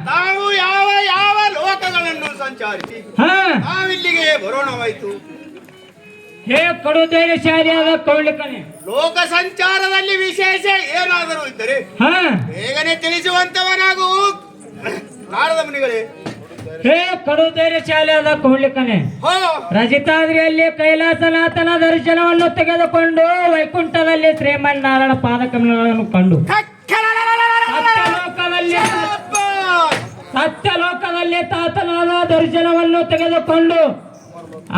ತಾವು ಯಾವ ಯಾವ ಲೋಕಗಳನ್ನು ಸಂಚಾರಿಸಿ ನಾವಿಲ್ಲಿಗೆ ಬರೋಣವಾಯ್ತು. ಹೇ ಕಡು ಧೈರ್ಯಶಾಲಿಯಾದ ಕೌಳಿಕನೇ, ಲೋಕ ಸಂಚಾರದಲ್ಲಿ ವಿಶೇಷ ಏನಾದರೂ ಇದ್ದರೆ ಬೇಗನೆ ತಿಳಿಸುವಂತವನಾಗೂ ನಾರದ ಮುನಿಗಳೇ. ಹೇ ಕಡು ಧೈರ್ಯಶಾಲಿಯಾದ ಕೌಳಿಕನೇ, ರಜಿತಾದ್ರಿಯಲ್ಲಿ ಕೈಲಾಸನಾಥನ ದರ್ಶನವನ್ನು ತೆಗೆದುಕೊಂಡು ವೈಕುಂಠದಲ್ಲಿ ಶ್ರೀಮನ್ನಾರಾಯಣ ಪಾದಕಮಲಗಳನ್ನು ಕಂಡು ಸತ್ಯಲೋಕದಲ್ಲಿ ತಾತನಾದ ದರ್ಶನವನ್ನು ತೆಗೆದುಕೊಂಡು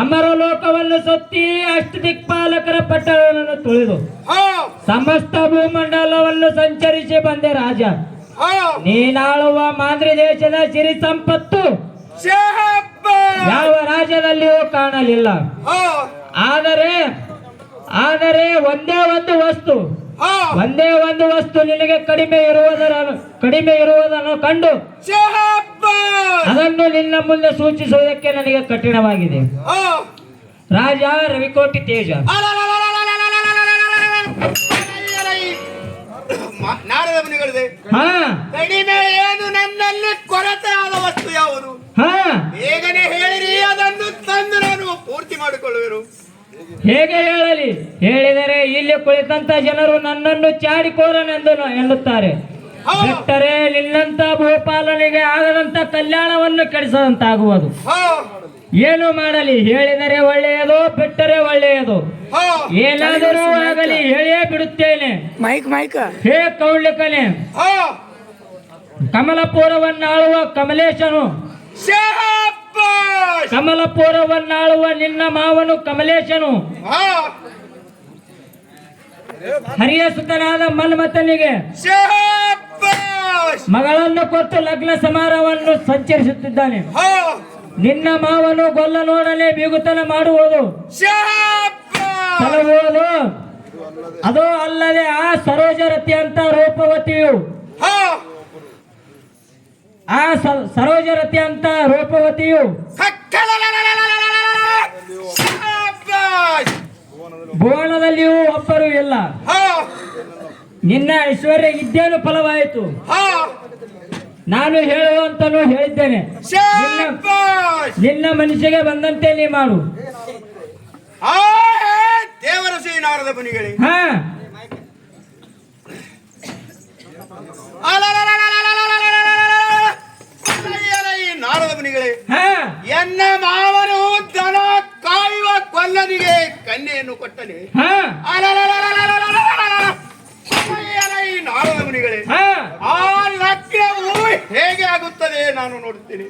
ಅಮರ ಲೋಕವನ್ನು ಸುತ್ತಿ ಅಷ್ಟದಿಕ್ಪಾಲಕರ ಪಟ್ಟಣವನ್ನು ತುಳಿದು ಸಮಸ್ತ ಭೂಮಂಡಲವನ್ನು ಸಂಚರಿಸಿ ಬಂದೆ ರಾಜ. ನೀನಾಳುವ ಮಾಂದ್ರಿ ದೇಶದ ಸಿರಿ ಸಂಪತ್ತು ಯಾವ ರಾಜ್ಯದಲ್ಲಿಯೂ ಕಾಣಲಿಲ್ಲ. ಆದರೆ ಒಂದೇ ಒಂದು ವಸ್ತು ನಿನಗೆ ಕಡಿಮೆ ಇರುವುದನ್ನು ಕಂಡು ಅದನ್ನು ನಿನ್ನ ಮುಂದೆ ಸೂಚಿಸುವುದಕ್ಕೆ ನನಗೆ ಕಠಿಣವಾಗಿದೆ. ರಾಜ ರವಿಕೋಟಿ ತೇಜ. ನಾರದ ಮುನಿಗಳಿದೆ. ಕಡಿಮೆ ಏನು ನನ್ನಲ್ಲಿ ಕೊರತೆ ಆದ ವಸ್ತು ಯಾವುದು? ಬೇಗನೆ ಹೇಳಿರಿ, ಅದನ್ನು ತಂದು ನಾನು ಪೂರ್ತಿ ಮಾಡಿಕೊಳ್ಳುವೆನು. ಹೇಗೆ ಹೇಳಲಿ? ಹೇಳಿದರೆ ಇಲ್ಲಿ ಕುಳಿತಂತ ಜನರು ನನ್ನನ್ನು ಚಾಡಿಕೋರನೆಂದು ಎನ್ನುತ್ತಾರೆ. ಬಿಟ್ಟರೆ ನಿನ್ನಂತ ಭೂಪಾಲನಿಗೆ ಆಗದಂತ ಕಲ್ಯಾಣವನ್ನು ಕೆಡಿಸದಂತಾಗುವುದು. ಏನು ಮಾಡಲಿ? ಹೇಳಿದರೆ ಒಳ್ಳೆಯದು, ಬಿಟ್ಟರೆ ಒಳ್ಳೆಯದು. ಏನಾದರೂ ಆಗಲಿ ಹೇಳಿಯೇ ಬಿಡುತ್ತೇನೆ. ಹೇ ಕೌಳಿಕನೇ, ಕಮಲಪುರವನ್ನಾಳುವ ಕಮಲೇಶನು, ಕಮಲಪುರವನ್ನಾಳುವ ನಿನ್ನ ಮಾವನು ಕಮಲೇಶನು ಹರಿಯಸುತನಾದ ಮನ್ಮಥನಿಗೆ ಮಗಳನ್ನು ಕೊಟ್ಟು ಲಗ್ನ ಸಮಾರಂಭವನ್ನು ಸಂಚರಿಸುತ್ತಿದ್ದಾನೆ. ನಿನ್ನ ಮಾವನು ಗೊಲ್ಲ ನೋಡಲೇ ಬೀಗುತನ ಮಾಡುವುದು ಸಲಹುವುದು. ಅದು ಅಲ್ಲದೆ ಆ ಸರೋಜರತಿ ಅಂತ ರೂಪವತಿಯು ಭುವನದಲ್ಲಿಯೂ ಒಬ್ಬರು ಇಲ್ಲ. ನಿನ್ನ ಐಶ್ವರ್ಯ ಇದ್ದೇನು ಫಲವಾಯಿತು? ನಾನು ಹೇಳುವಂತನು ಹೇಳಿದ್ದೇನೆ. ನಿನ್ನ ಮನಸ್ಸಿಗೆ ಬಂದಂತೆ ನೀ ಮಾಡು. ದೇವರ ಶ್ರೀ ನಾರದ ಮುನಿಗಳೇ, ನಾರದ ಮುನಿಗಳೇ, ಎನ್ನ ಮಾವನು ದನ ಕಾಯುವ ಕೊಲ್ಲನಿಗೆ ಕನ್ಯೆಯನ್ನು ಕೊಟ್ಟನೆ. ನಾರದ ಮುನಿಗಳೇ, ಆ ಲಗ್ನವು ಹೇಗೆ ಆಗುತ್ತದೆ ನಾನು ನೋಡುತ್ತೇನೆ.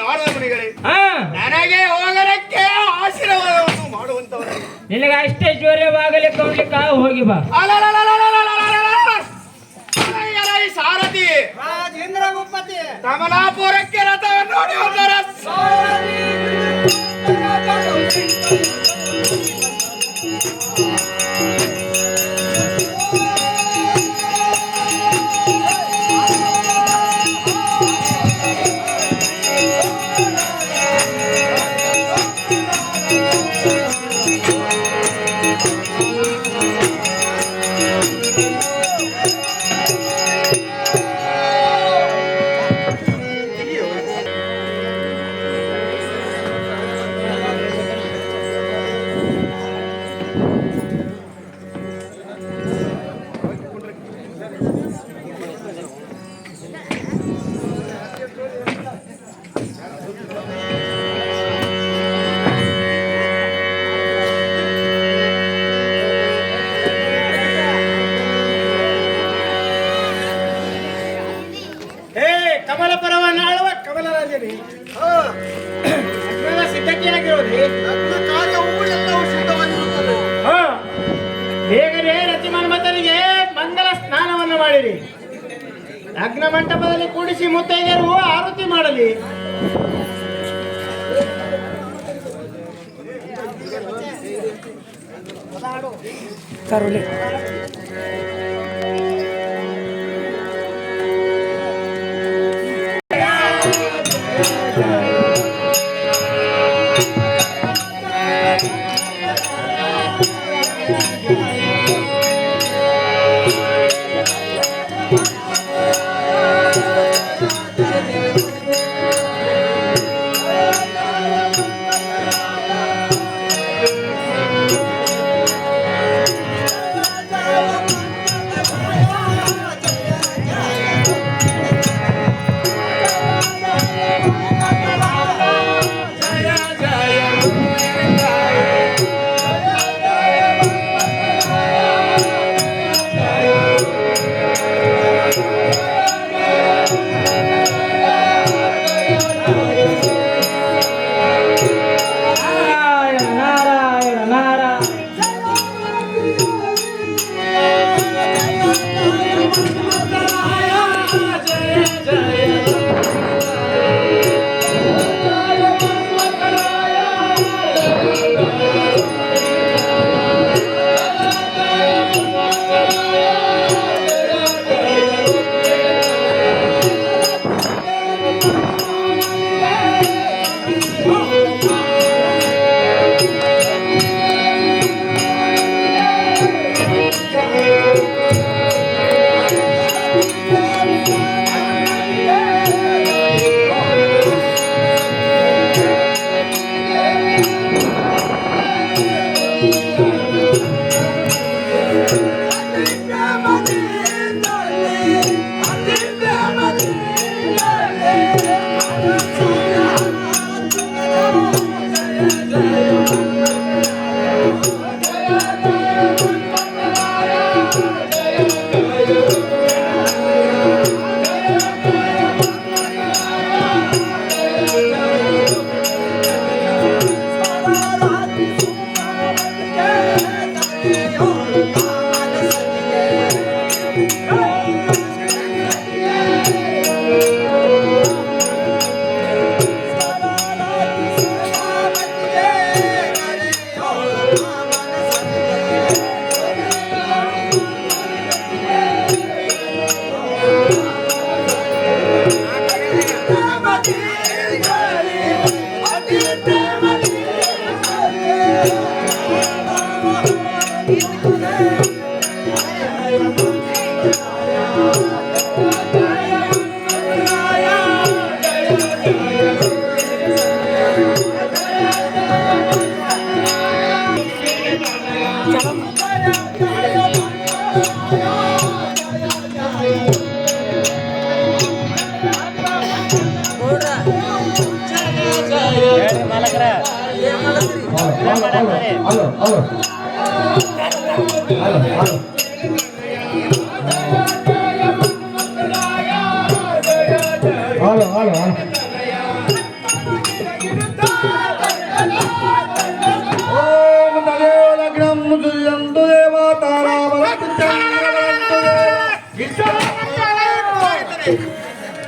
ನಾರದ ಮುನಿಗಳೇ, ನನಗೆ ಹೋಗಲಿಕ್ಕೆ ಆಶೀರ್ವಾದವನ್ನು ಮಾಡುವಂತವರು ನಿನಗೆ ಅಷ್ಟೈಶ್ವರ್ಯವಾಗಲಿ ಕೌಲಿಕ ಹೋಗಿ ಬಾ. ಸಾರಥಿ ಕಮಲಾಪುರಕ್ಕೆ ರಥವನ್ನು ನೋಡಿ ಹೋದರ ಕಮಲಪುರವನ್ನಾಳುವ ಕಮಲರಾಜನೇ, ಸಿದ್ಧತೆಯಾಗಿರೋದು ಕಾರ್ಯವು ಎಲ್ಲವೂ ಸಿದ್ಧವಾಗಿರುತ್ತದೆ. ಬೇಗನೆ ರತಿ ಮನ್ಮಥನಿಗೆ ಮಂಗಲ ಸ್ನಾನವನ್ನು ಮಾಡಿರಿ. ಲಗ್ನ ಮಂಟಪದಲ್ಲಿ ಕೂಡಿಸಿ ಮುತ್ತೈದೆಯರು ಆರತಿ ಮಾಡಲಿ. ಕರುಳಿ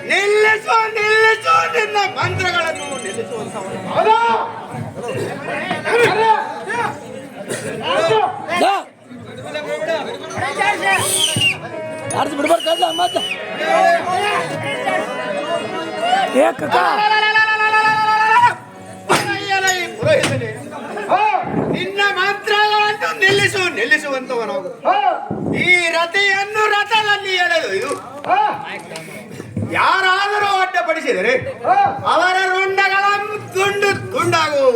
ನಿಲ್ಲಿಸು ನಿಲ್ಲಿಸು ನಿನ್ನ ಮಂತ್ರಗಳನ್ನು ನಿಲ್ಲಿಸುವಂತವನು ಪುರೋಹಿತನೇ, ನಿನ್ನ ಮಂತ್ರಗಳನ್ನು ನಿಲ್ಲಿಸು ನಿಲ್ಲಿಸುವಂತವನು ಈ ರಥೆಯನ್ನು ರಥದಲ್ಲಿ ಎಳೆದು ಯಾರಾದರೂ ಅಡ್ಡಪಡಿಸಿದರೆ ಅವರ ರುಂಡಗಳನ್ನು ತುಂಡು ತುಂಡಾಗು.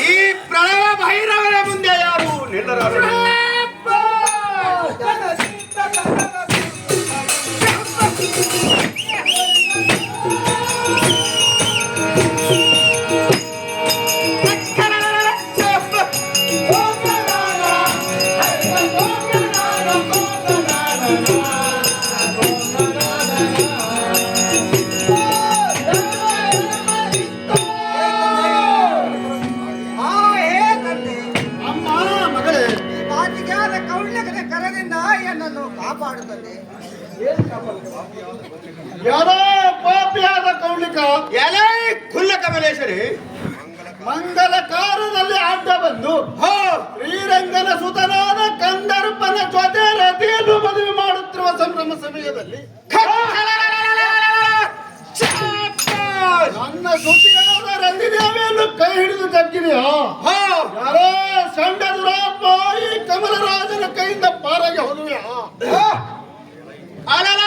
ಈ ಪ್ರಳಯ ಭೈರವರ ಮುಂದೆ ಯಾರು ನಿಲ್ಲರಾರು. ಯಾರೋ ಪಾಪಿಯಾದ ಕೌಲಿಕ ಎಲೆ ಖುಲ್ಲ ಕಮಲೇಶ್ವರಿ ಮಂಗಲಕಾರದಲ್ಲಿ ಅಡ್ಡ ಬಂದು ಶ್ರೀರಂಗನ ಸುತನಾದ ಕಂದರ್ಪನ ಜೊತೆ ರತಿಯನ್ನು ಮದುವೆ ಮಾಡುತ್ತಿರುವ ಸಂಭ್ರಮ ಸಮಯದಲ್ಲಿ ನನ್ನ ಸುತಿಯಾದ ರಂಗಿದೇವಿಯನ್ನು ಕೈ ಹಿಡಿದು ತಗ್ಗಿದೆಯಾ? ಯಾರೋ ಸಂಡ ದುರಾತ್ಮ ಈ ಕಮಲರಾಜನ ಕೈಯಿಂದ ಪಾರಾಗಿ ಹೋಗುವೆಯಾ? ಅಲಲ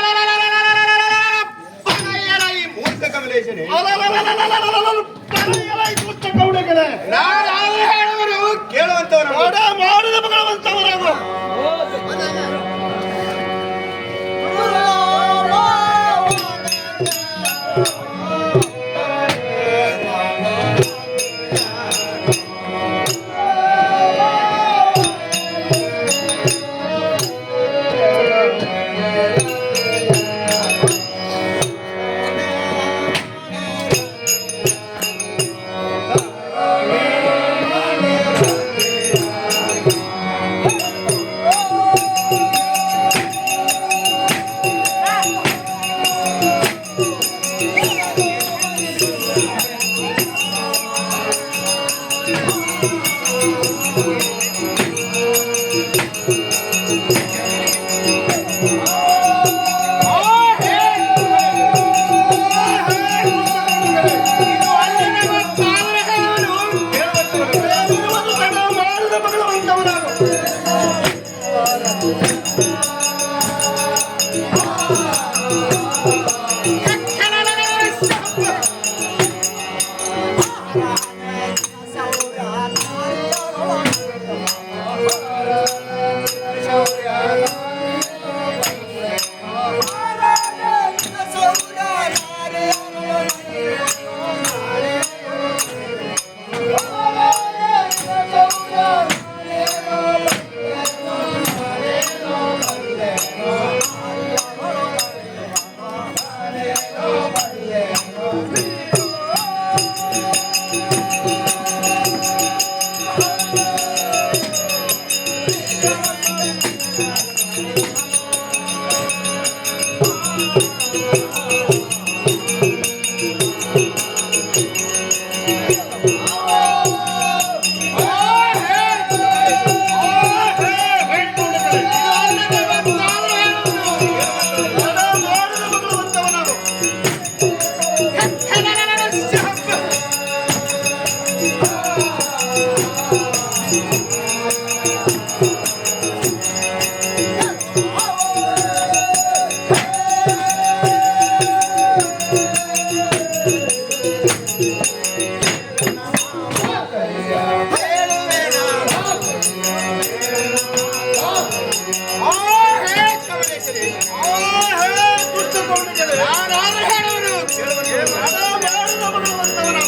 ನಾನಾದ್ರೂ ಹೇಳುವನು ಕೇಳುವಂತವನು. ಮಾಡಿದ ಭಗವಂತವನು.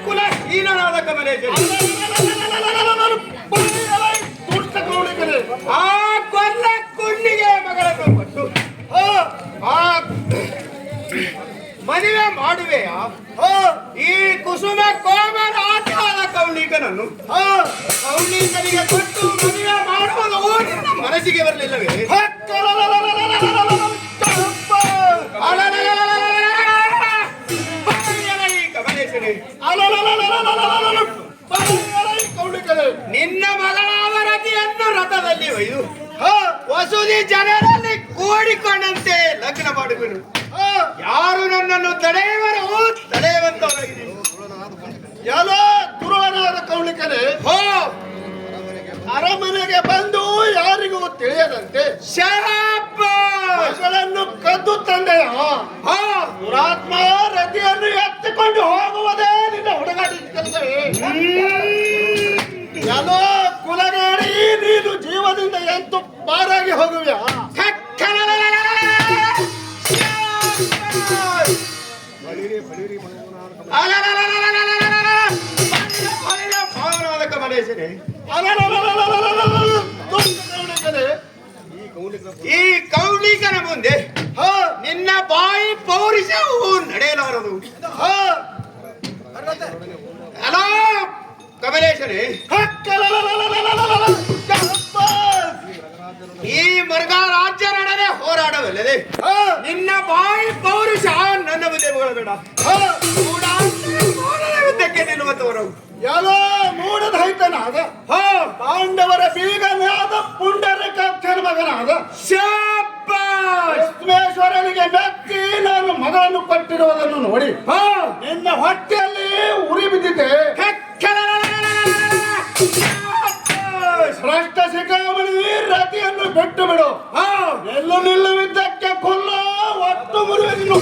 ಕುಲಹೀನನಾದ ಕಮಲೇಶ್ವರಿ, ಆ ಕೊಲ್ಲ ಕುಂಡಿಗೆ ಮಗಳನ್ನು ಕೊಟ್ಟು ಆ ಮದುವೆ ಮಾಡುವೆಯಾ? ಈ ಕುಸುಮ ಕೋಮಲ ಆಚಾರ ಕೌಲಿಕನನ್ನು ಕೌಲಿಕನಿಗೆ ಕೊಟ್ಟು ಮದುವೆ ಮಾಡುವುದು ನಿನ್ನ ಮನಸ್ಸಿಗೆ ಬರಲಿಲ್ಲವೇ? ಕಮಲೇಶ್ವರಿ, ನಿನ್ನ ಮಗಳಾದ ರತಿಯನ್ನು ರಥದಲ್ಲಿ ಒಯ್ದು ವಸುದಿ ಜನರಲ್ಲಿ ಕೂಡಿಕೊಂಡಂತೆ ಲಗ್ನ ಮಾಡುವೆನು. ಯಾರು ನನ್ನನ್ನು ತಡೆಯುವರು ತಡೆಯುವಂತವರಾಗಿದೆ. ಎಲ್ಲ ದುರ್ವನಾದ ಕೌಳಿಕನೇ, ಅರಮನೆಗೆ ಬಂದು ಯಾರಿಗೂ ತಿಳಿಯದಂತೆ ಮಗಳನ್ನು ಕದ್ದು ತಂದೆಯ ದುರಾತ್ಮ ರತಿಯನ್ನು ಎತ್ತಿಕೊಂಡು ಹೋಗುವುದೇ ನಿನ್ನ ಹುಡುಗಾಟ ಕೆಲಸವೇ? ಎಲ್ಲೋ ಕುಲಗಾಡಿ ನೀನು ಜೀವದಿಂದ ಎಂತು ಪಾರಾಗಿ ಹೋಗುವ್ಯಾ? ಈ ಕೌಲಿಕನ ಮುಂದೆ ನಿನ್ನ ಬಾಯಿ ಪೌರುಷವು ನಡೆಯಲಾರದು. ಅಲೋ ಕಮಲೇಶ್ವರಿ, ಈ ಮರ್ಗ ರಾಜ್ಯರೊಡನೆ ಹೋರಾಡವಲ್ಲದೆ ನಿನ್ನ ಬಾಯಿ ಪೌರುಷ ನನ್ನ ಮುಂದೆ ಬೇಡ. ಯುದ್ಧಕ್ಕೆ ನಿಲ್ಲುವಂತವರು ಎಲ್ಲ ಮೂಢದೈತನಾದ ಪಾಂಡವರ ಬೀಗನಾದ ಪುಂಡರೀಕಾಕ್ಷನ ಮಗನಾದ ವಿಶ್ವೇಶ್ವರನಿಗೆ ಮೆಚ್ಚಿ ನಾನು ಮಗಳನ್ನು ಕೊಟ್ಟಿರುವುದನ್ನು ನೋಡಿ ನಿನ್ನ ಹೊಟ್ಟೆಯಲ್ಲಿ ಉರಿ ಬಿದ್ದಿದೆ. ಭ್ರಷ್ಟ ಶಿಖಾಮಣಿ ರತಿಯನ್ನು ಬಿಟ್ಟು ಬಿಡು. ಎಲ್ಲೂ ನಿಲ್ಲುವಿದ್ದಕ್ಕೆ ಕೊಲ್ಲ ಒಟ್ಟು ಮುರಿವೆ ನೀನು.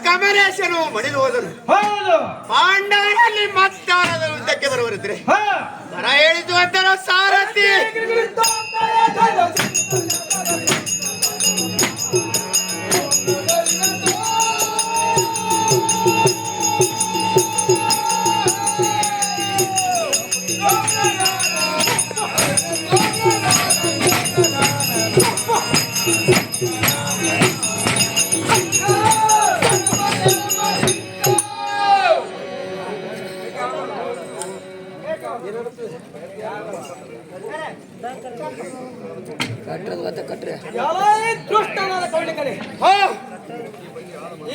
ಕಮಲೇಶನು ಮಡಿದು ಹೋದನು. ಪಾಂಡವರಲ್ಲಿ ಮತ್ತಾರದ ಯುದ್ಧಕ್ಕೆ ಬರುವರಿದ್ರೆ ಬರ ಹೇಳಿತು ಅಂತಾರ ಸಾರಥಿ.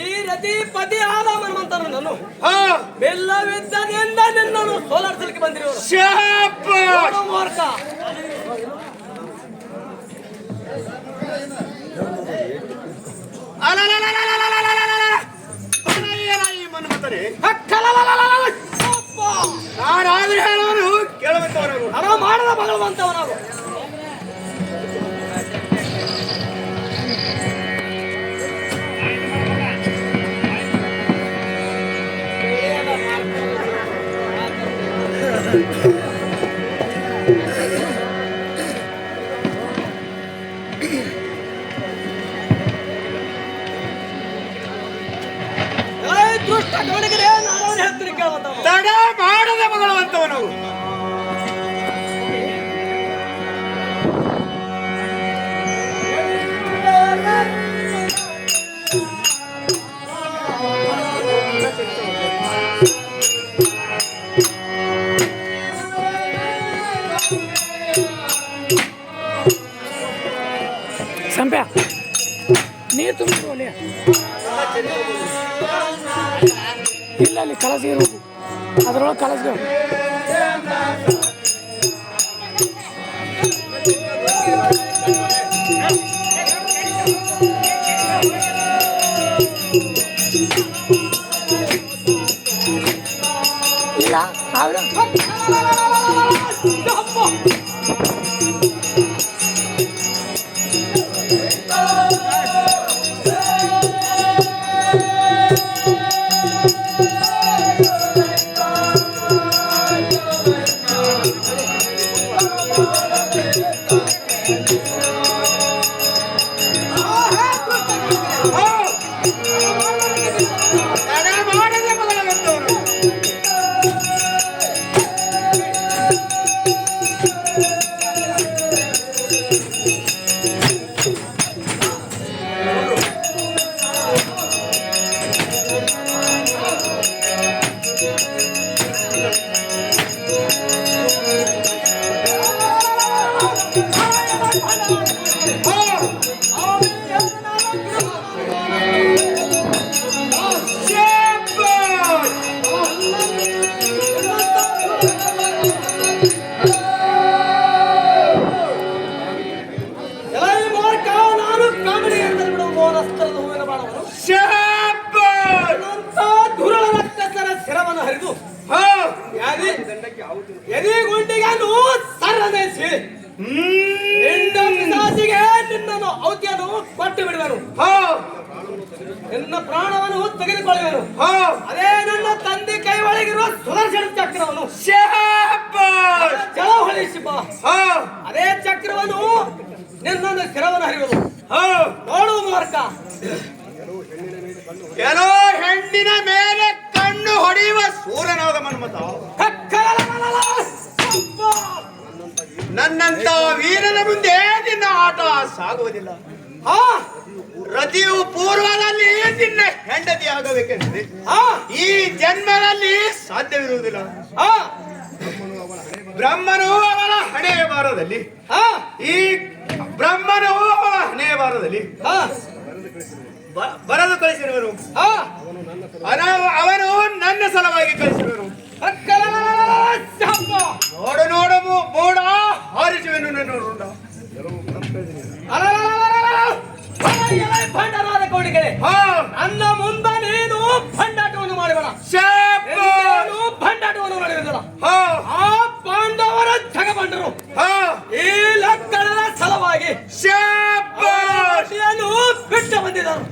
ಈ ರತಿ ಪತಿ ಆದ ಮನ್ವಂತರು ನಾನು ಬೆಲ್ಲವಿದ್ದರಿಂದ ನಿನ್ನನ್ನು ಸೋಲಾಡಿಸಲಿಕ್ಕೆ ಬಂದಿರುವರು. ಮೂರ್ಖ ನಾನಾದ್ರೂ ಹೇಳೋರು ಕೇಳುವಂತವರಾಗು. ಹಣ ಮಾಡದ ಭಗವಂತವನಾಗು. ದುಷ್ಟ ಗೌಡಿಗರೇ, ನಾನು ಹೇಳ್ತೀನಿ ಕೇಳುವಂತ ತಡ ಮಾಡದ ಮಗಳವಂತವನು. ಸಂಪ್ಯ ನೀರು ತುಂಬಿದ್ರು ಅಲ್ಲಿ ಇಲ್ಲ ಅಲ್ಲಿ ಕಲಸಿ ಇರೋದು ಅದರೊಳಗೆ ಕಲಸಿಗೆ ಇಲ್ಲ ನಿನ್ನನ್ನು ಔತಿಯನ್ನು ಕೊಟ್ಟು ಬಿಡುವೆನು. ನಿನ್ನ ಪ್ರಾಣವನ್ನು ತೆಗೆದುಕೊಳ್ಳುವೆನು. ಅದೇ ನನ್ನ ತಂದೆ ಕೈ ಒಳಗಿರುವ ಸುದರ್ಶನ ಚಕ್ರವನ್ನು ಜಲಹೊಳಿಸಿ ಬಾ. ಅದೇ ಚಕ್ರವನ್ನು ನಿನ್ನನ್ನು ಶಿರವನ್ನು ಹರಿಯುವುದು ನೋಡು ಮೂರ್ಖ. ಏನೋ ಹೆಣ್ಣಿನ ಮೇಲೆ ಕಣ್ಣು ಹೊಡೆಯುವ ಸೂರನಾದ ಮನ್ಮಥ, ನನ್ನಂತ ವೀರನ ಮುಂದೆ ನಿನ್ನ ಆಟ ಸಾಗುವುದಿಲ್ಲ. ರತಿಯು ಪೂರ್ವದಲ್ಲಿ ನಿನ್ನ ಹೆಂಡತಿ ಆಗಬೇಕೆಂದ್ರೆ ಈ ಜನ್ಮದಲ್ಲಿ ಸಾಧ್ಯವಿರುವುದಿಲ್ಲ. ಬ್ರಹ್ಮನು ಅವಳ ಹಣೆಯ ಬಾರದಲ್ಲಿ ಈ ಬ್ರಹ್ಮನು ಅವಳ ಹಣೆಯ ಬಾರದಲ್ಲಿ ಬರೆದು ಕಳಿಸಿರುವನು. ಅವನು ನನ್ನ ಸಲುವಾಗಿ ಕಳಿಸಿರುವನು. ನೋಡು ನೋಡು ಮೋಡ ಹಾರಿಸುವೆನು ನನ್ನ ರುಂಡ. ಭಂಡರಾದ ಕೋಡಿಗೆ ನನ್ನ ಮುಂದ ನೀನು ಭಂಡಾಟವನ್ನು ಮಾಡಬೇಡ. ಭಂಡಾಟವನ್ನು ಮಾಡಿರುವುದಿಲ್ಲ. ಆ ಪಾಂಡವರ ಜಗಬಂಡರು ಈ ಲಕ್ಕಣದ ಸಲುವಾಗಿ ಬಿಟ್ಟು ಬಂದಿದ್ದರು.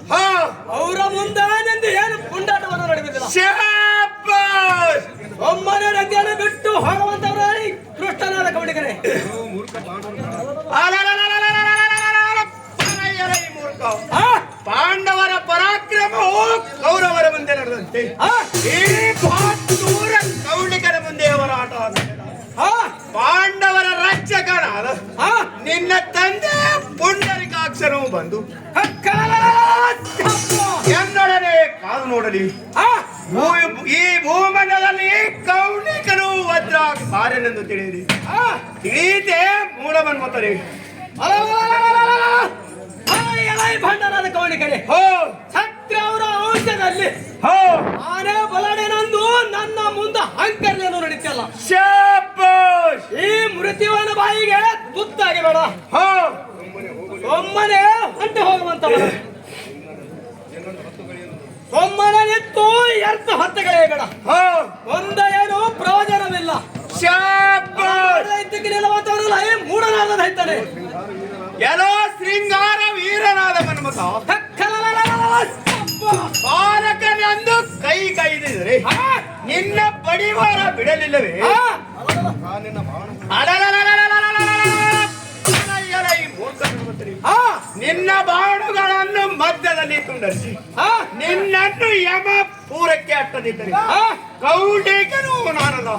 ಅವರ ಮುಂದೆ ನಿಂದು ಏನು ಪುಂಡಾಟವನ್ನು ನಡೆದಿಲ್ಲ. ಒಮ್ಮನೆ ರತಿಯನ್ನು ಬಿಟ್ಟು ಹೋಗುವಂತವರ ಕೃಷ್ಣನಾದ ಕವಡಿಗರೇ, ಪಾಂಡವರ ಪರಾಕ್ರಮವು ಕೌರವರ ಮುಂದೆ ನಡೆದಂತೆ ಈ ಬಹದ್ದೂರ ಕೌಳಿಕರ ಮುಂದೆ ಹೋರಾಟ. ಪಾಂಡವರ ರಕ್ಷಕನಾದ ನಿನ್ನ ತಂದೆ ಪುಂಡರಿಕಾಕ್ಷರವು ಬಂದು ಎನ್ನೊಡನೆ ಕಾದು ನೋಡಲಿ. ಈ ಭೂಮಂಡಲದಲ್ಲಿ ಕೌಳಿಕರು ವಜ್ರ ಕಾರ್ಯನೆಂದು ತಿಳಿಯಿರಿ. ತಿಳಿಯಿತೆ ಮೂಢಮನ್ಮತರೇ. ಭಂಡರಾದ ಕವಣಿಕರೆ ಸತ್ಯವರ ಔಷಧದಲ್ಲಿ ಆನೆ ಬಲಡೆನಂದು ನನ್ನ ಮುಂದೆ ಹಂಕರ್ಲೇನು ನಡೀತಲ್ಲ. ಈ ಮೃತ್ಯುವನ ಬಾಯಿಗೆ ತುತ್ತಾಗಿ ಬೇಡ. ಒಮ್ಮನೆ ಹೊಂಟು ಹೋಗುವಂತ ಒಮ್ಮನೆ ನಿತ್ತು ಎರ್ತು ಹತ್ತಗಳೇ ಬೇಡ. ಒಂದ ಏನು ಪ್ರಯೋಜನವಿಲ್ಲ. ನಿಲ್ಲುವಂತವರಲ್ಲ ಮೂಢನಾದ ಇದ್ದಾನೆ. ಎಲ್ಲೋ ಶೃಂಗಾರ ವೀರನಾದ ಮನ್ಮಥ ಬಾಲಕನೆಂದು ಕೈ ಕೈದಿದ್ರೆ ನಿನ್ನ ಬಡಿವಾರ ಬಿಡಲಿಲ್ಲವೇ? ನಿನ್ನ ಬಾಣುಗಳನ್ನು ಮಧ್ಯದಲ್ಲಿ ತುಂಡರಿಸಿ ನಿನ್ನನ್ನು ಯಮ ಪೂರಕ್ಕೆ ಅಟ್ಟದಿದ್ದರೆ ಕೌಂಡಿಕನು ನಾನಲ್ಲ.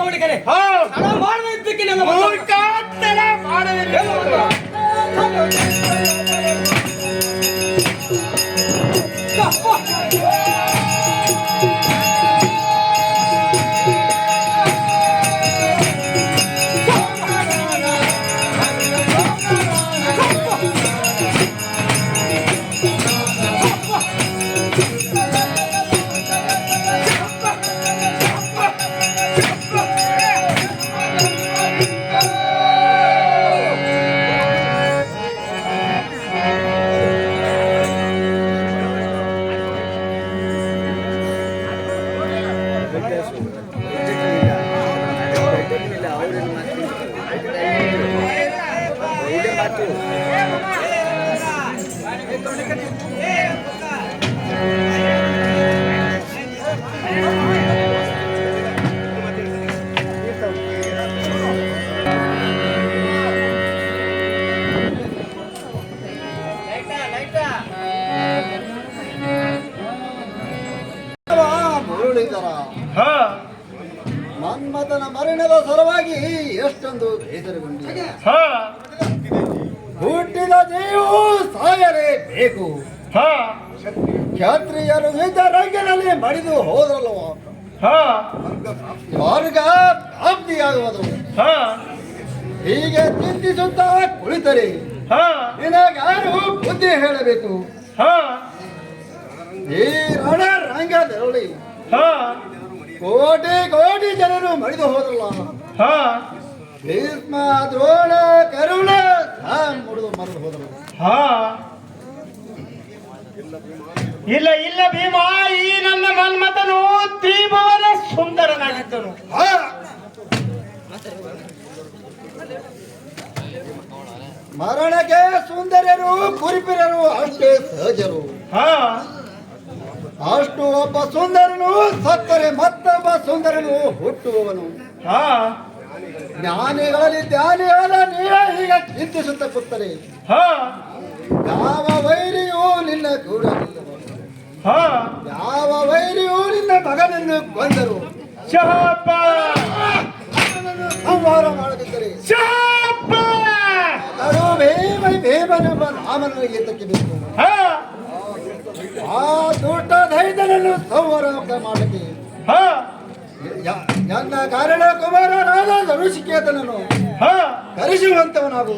ಕೌಡಿಗರೆ ಸಲುವಾಗಿ ಎಷ್ಟೊಂದು ಬೇಸರಗೊಂಡಿದೆ. ಹಾ ಹುಟ್ಟಿದ ಜೀವು ಸಾಯಲೇಬೇಕು. ಹಾ ಕ್ಷತ್ರಿಯರು ಯುದ್ಧ ರಂಗದಲ್ಲಿ ಮಡಿದು ಹೋದ್ರಲ್ಲವ, ಹಾ ಮಾರ್ಗ ಪ್ರಾಪ್ತಿಯಾಗುವುದು. ಹಾ ಹೀಗೆ ಚಿಂತಿಸುತ್ತಾ ಕುಳಿತರೆ ಹಾ ನಿನಗಾರು ಬುದ್ಧಿ ಹೇಳಬೇಕು. ಹಾ ಈ ರಣ ರಂಗದಲ್ಲಿ ಹಾ ಕೋಟಿ ಕೋಟಿ ಜನರು ಮಡಿದು ಹೋದ್ರಲ್ಲ. ಹಾ ಭೀಷ್ಮ, ದ್ರೋಣ, ಕರುಣ ಮುಡಿದು ಮರೆದು ಹೋದರು. ಹಾ ಇಲ್ಲ ಇಲ್ಲ ಭೀಮ, ಈ ನನ್ನ ಮನ್ಮಥನು ತ್ರಿಭುವನ ಸುಂದರನಾಗಿದ್ದನು. ಮರಣಕ್ಕೆ ಸುಂದರರು ಕುರಿಪಿರರು ಅಷ್ಟೇ ಸಹಜರು. ಹಾ ಅಷ್ಟು ಒಬ್ಬ ಸುಂದರನು ಸತ್ತರೆ ಮತ್ತೊಬ್ಬ ಸುಂದರನು ಹುಟ್ಟುವವನು. ಹಾ ಜ್ಞಾನಿಗಳಲ್ಲಿ ಧ್ಯಾನಿಯಾದ ನೀವೇ ಈಗ ಚಿಂತಿಸುತ್ತ ಕೂತರೆ ಹಾ ಯಾವ ವೈರಿಯೂ ನಿನ್ನ ಕೂಡ ಹಾ ಯಾವ ವೈರಿಯೂ ನಿನ್ನ ಮಗನನ್ನು ಕೊಂದರು ಸಂಹಾರ ಮಾಡದಿದ್ದರೆ ಅದು ಭೀಮನೆಂಬ ನಾಮನಿಗೆ ತಕ್ಕಬೇಕು. ಆ ದುಷ್ಟ ದೈತ್ಯನನ್ನು ಸಂಹಾರ ಮಾಡಲಿಕ್ಕೆ ನನ್ನ ಕಾರಣ ಕುಮಾರನಾದ ಋಷಿಕೇತನನ್ನು ಕರೆಸುವಂತವನಾಗು.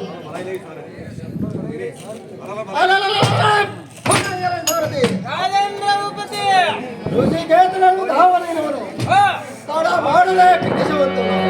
ಋಷಿಕೇತನನ್ನು ಧಾವನೆಯವನು ತಡ ಮಾಡಲೇ ಕಟ್ಟಿಸುವಂತವನು.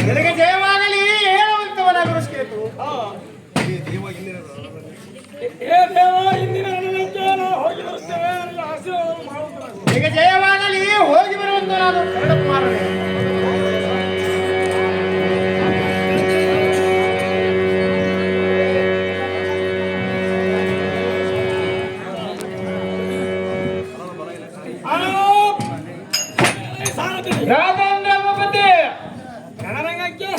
ನಿನಗೆ ಜಯವಾಗಲಿ ಹೇಳುವಂತವನಾಗ ಋಷಿಕೇತು. ನಿನಗೆ ಜಯವಾಗಲಿ ಹೋಗಿ ಬರುವಂತವನಾದ ಕನ್ನಡಕುಮಾರನೇ. ರಾಜೇಂದ್ರ ಭೂಪತಿ ಕಣರಂಗಕ್ಕೆ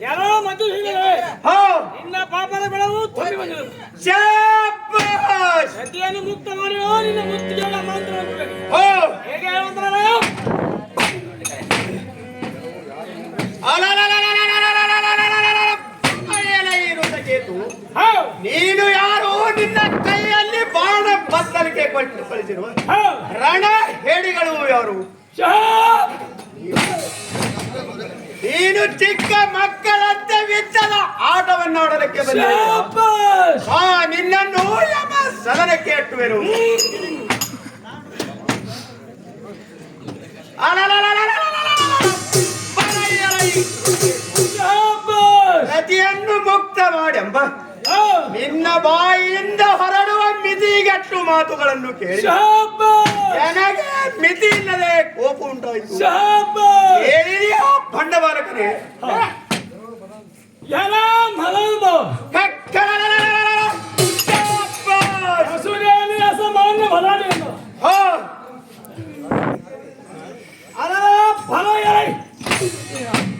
ಯಾರೋ ಮತ್ತು ನಿನ್ನ ಪಾಪದ ಬೆಳವು ತುಂಬಿ ಬಂದಿದೆ. ಸತಿಯನ್ನು ಮುಕ್ತ ಮಾಡಿ ನಿನ್ನ ಮುಕ್ತಿಗೆ ಮಂತ್ರ ಹೇಗೆ ಹೇಳುವಂತ ನೀನು ಯಾರು? ನಿನ್ನ ಕೈಯಲ್ಲಿ ಬಾಣ ಬತ್ತಲಿಕೆ ಕಳಿಸಿರುವ ರಣ ಹೇಡಿಗಳು ಯಾರು? ನೀನು ಚಿಕ್ಕ ಮಕ್ಕಳಂತೆ ವಿದ್ಯದ ಆಟವನ್ನಾಡಲಿಕ್ಕೆ ಬಂದ ನಿನ್ನನ್ನು ಯಮ ಸದನಕ್ಕೆ ಎಟ್ಟುವೆನು. ನದಿಯನ್ನು ಮುಕ್ತ ಮಾಡೆಂಬ ನಿನ್ನ ಬಾಯಿಯಿಂದ ಹೊರಡುವ ಮಿತಿಗೆಟ್ಟು ಮಾತುಗಳನ್ನು ಕೇಳಿ ನನಗೆ ಮಿತಿ ಇಲ್ಲದೆ ಕೋಪ ಉಂಟಾಯಿತು. ಹೇಳಿದೆಯಾ ಬಂಡವಾಳಕನೇ?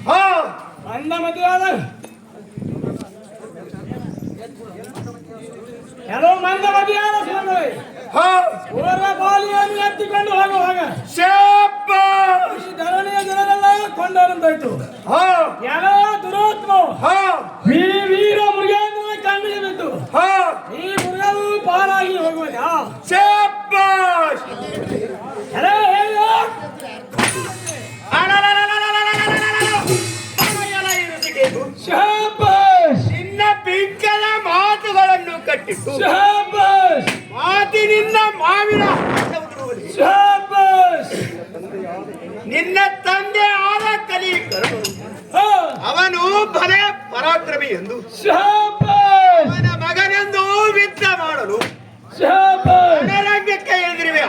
ಹಾ ಅಂದ ಮದುವೆ ಎಲ್ಲೋ ಮಂದ ಮದುವೆಯಾದ ಸುಮ್ಮನೆ ಹಾ ಊರ ಬಾಲಿಯನ್ನು ಎತ್ತಿಕೊಂಡು ಹೋಗುವಾಗ ಶಾಬಾಷ್ ಈ ಧರಣಿಯ ಜನರೆಲ್ಲ ಕೊಂಡೋರಂತಾಯ್ತು. ಹಾ ಎಲ್ಲ ದುರಾತ್ಮ ಹಾ ವೀರ ಮೃಗೇಂದ್ರ ಕಣ್ಣಿಗೆ ಬಿದ್ದು ಹಾ ಈ ಮೃಗವು ಪಾರಾಗಿ ಹೋಗುವಾಗ ಶಾಬಾಷ್ ಎಲ್ಲ ಹೇಳು ಶಾಬಾಷ್ ನಿನ್ನ ಬಿಂಕದ ಮಾತುಗಳನ್ನು ಕಟ್ಟಿಟ್ಟು ಶಾಬಾಷ್ ಮಾತಿನಿಂದ ಮಾವಿನ ಹಣ್ಣು ಉದುರುವುದು. ಶಾಬಾಷ್ ನಿನ್ನ ತಂದೆ ಆದ ಕಲಿಕರು ಅವನು ಬಲೆ ಪರಾಕ್ರಮಿ ಎಂದು ಶಾಬಾಷ್ ಅವನ ಮಗನೆಂದು ಯುದ್ಧ ಮಾಡಲು ಶಾಬಾಷ್ ರಣರಂಗಕ್ಕೆ ಎದುರಿವೆ.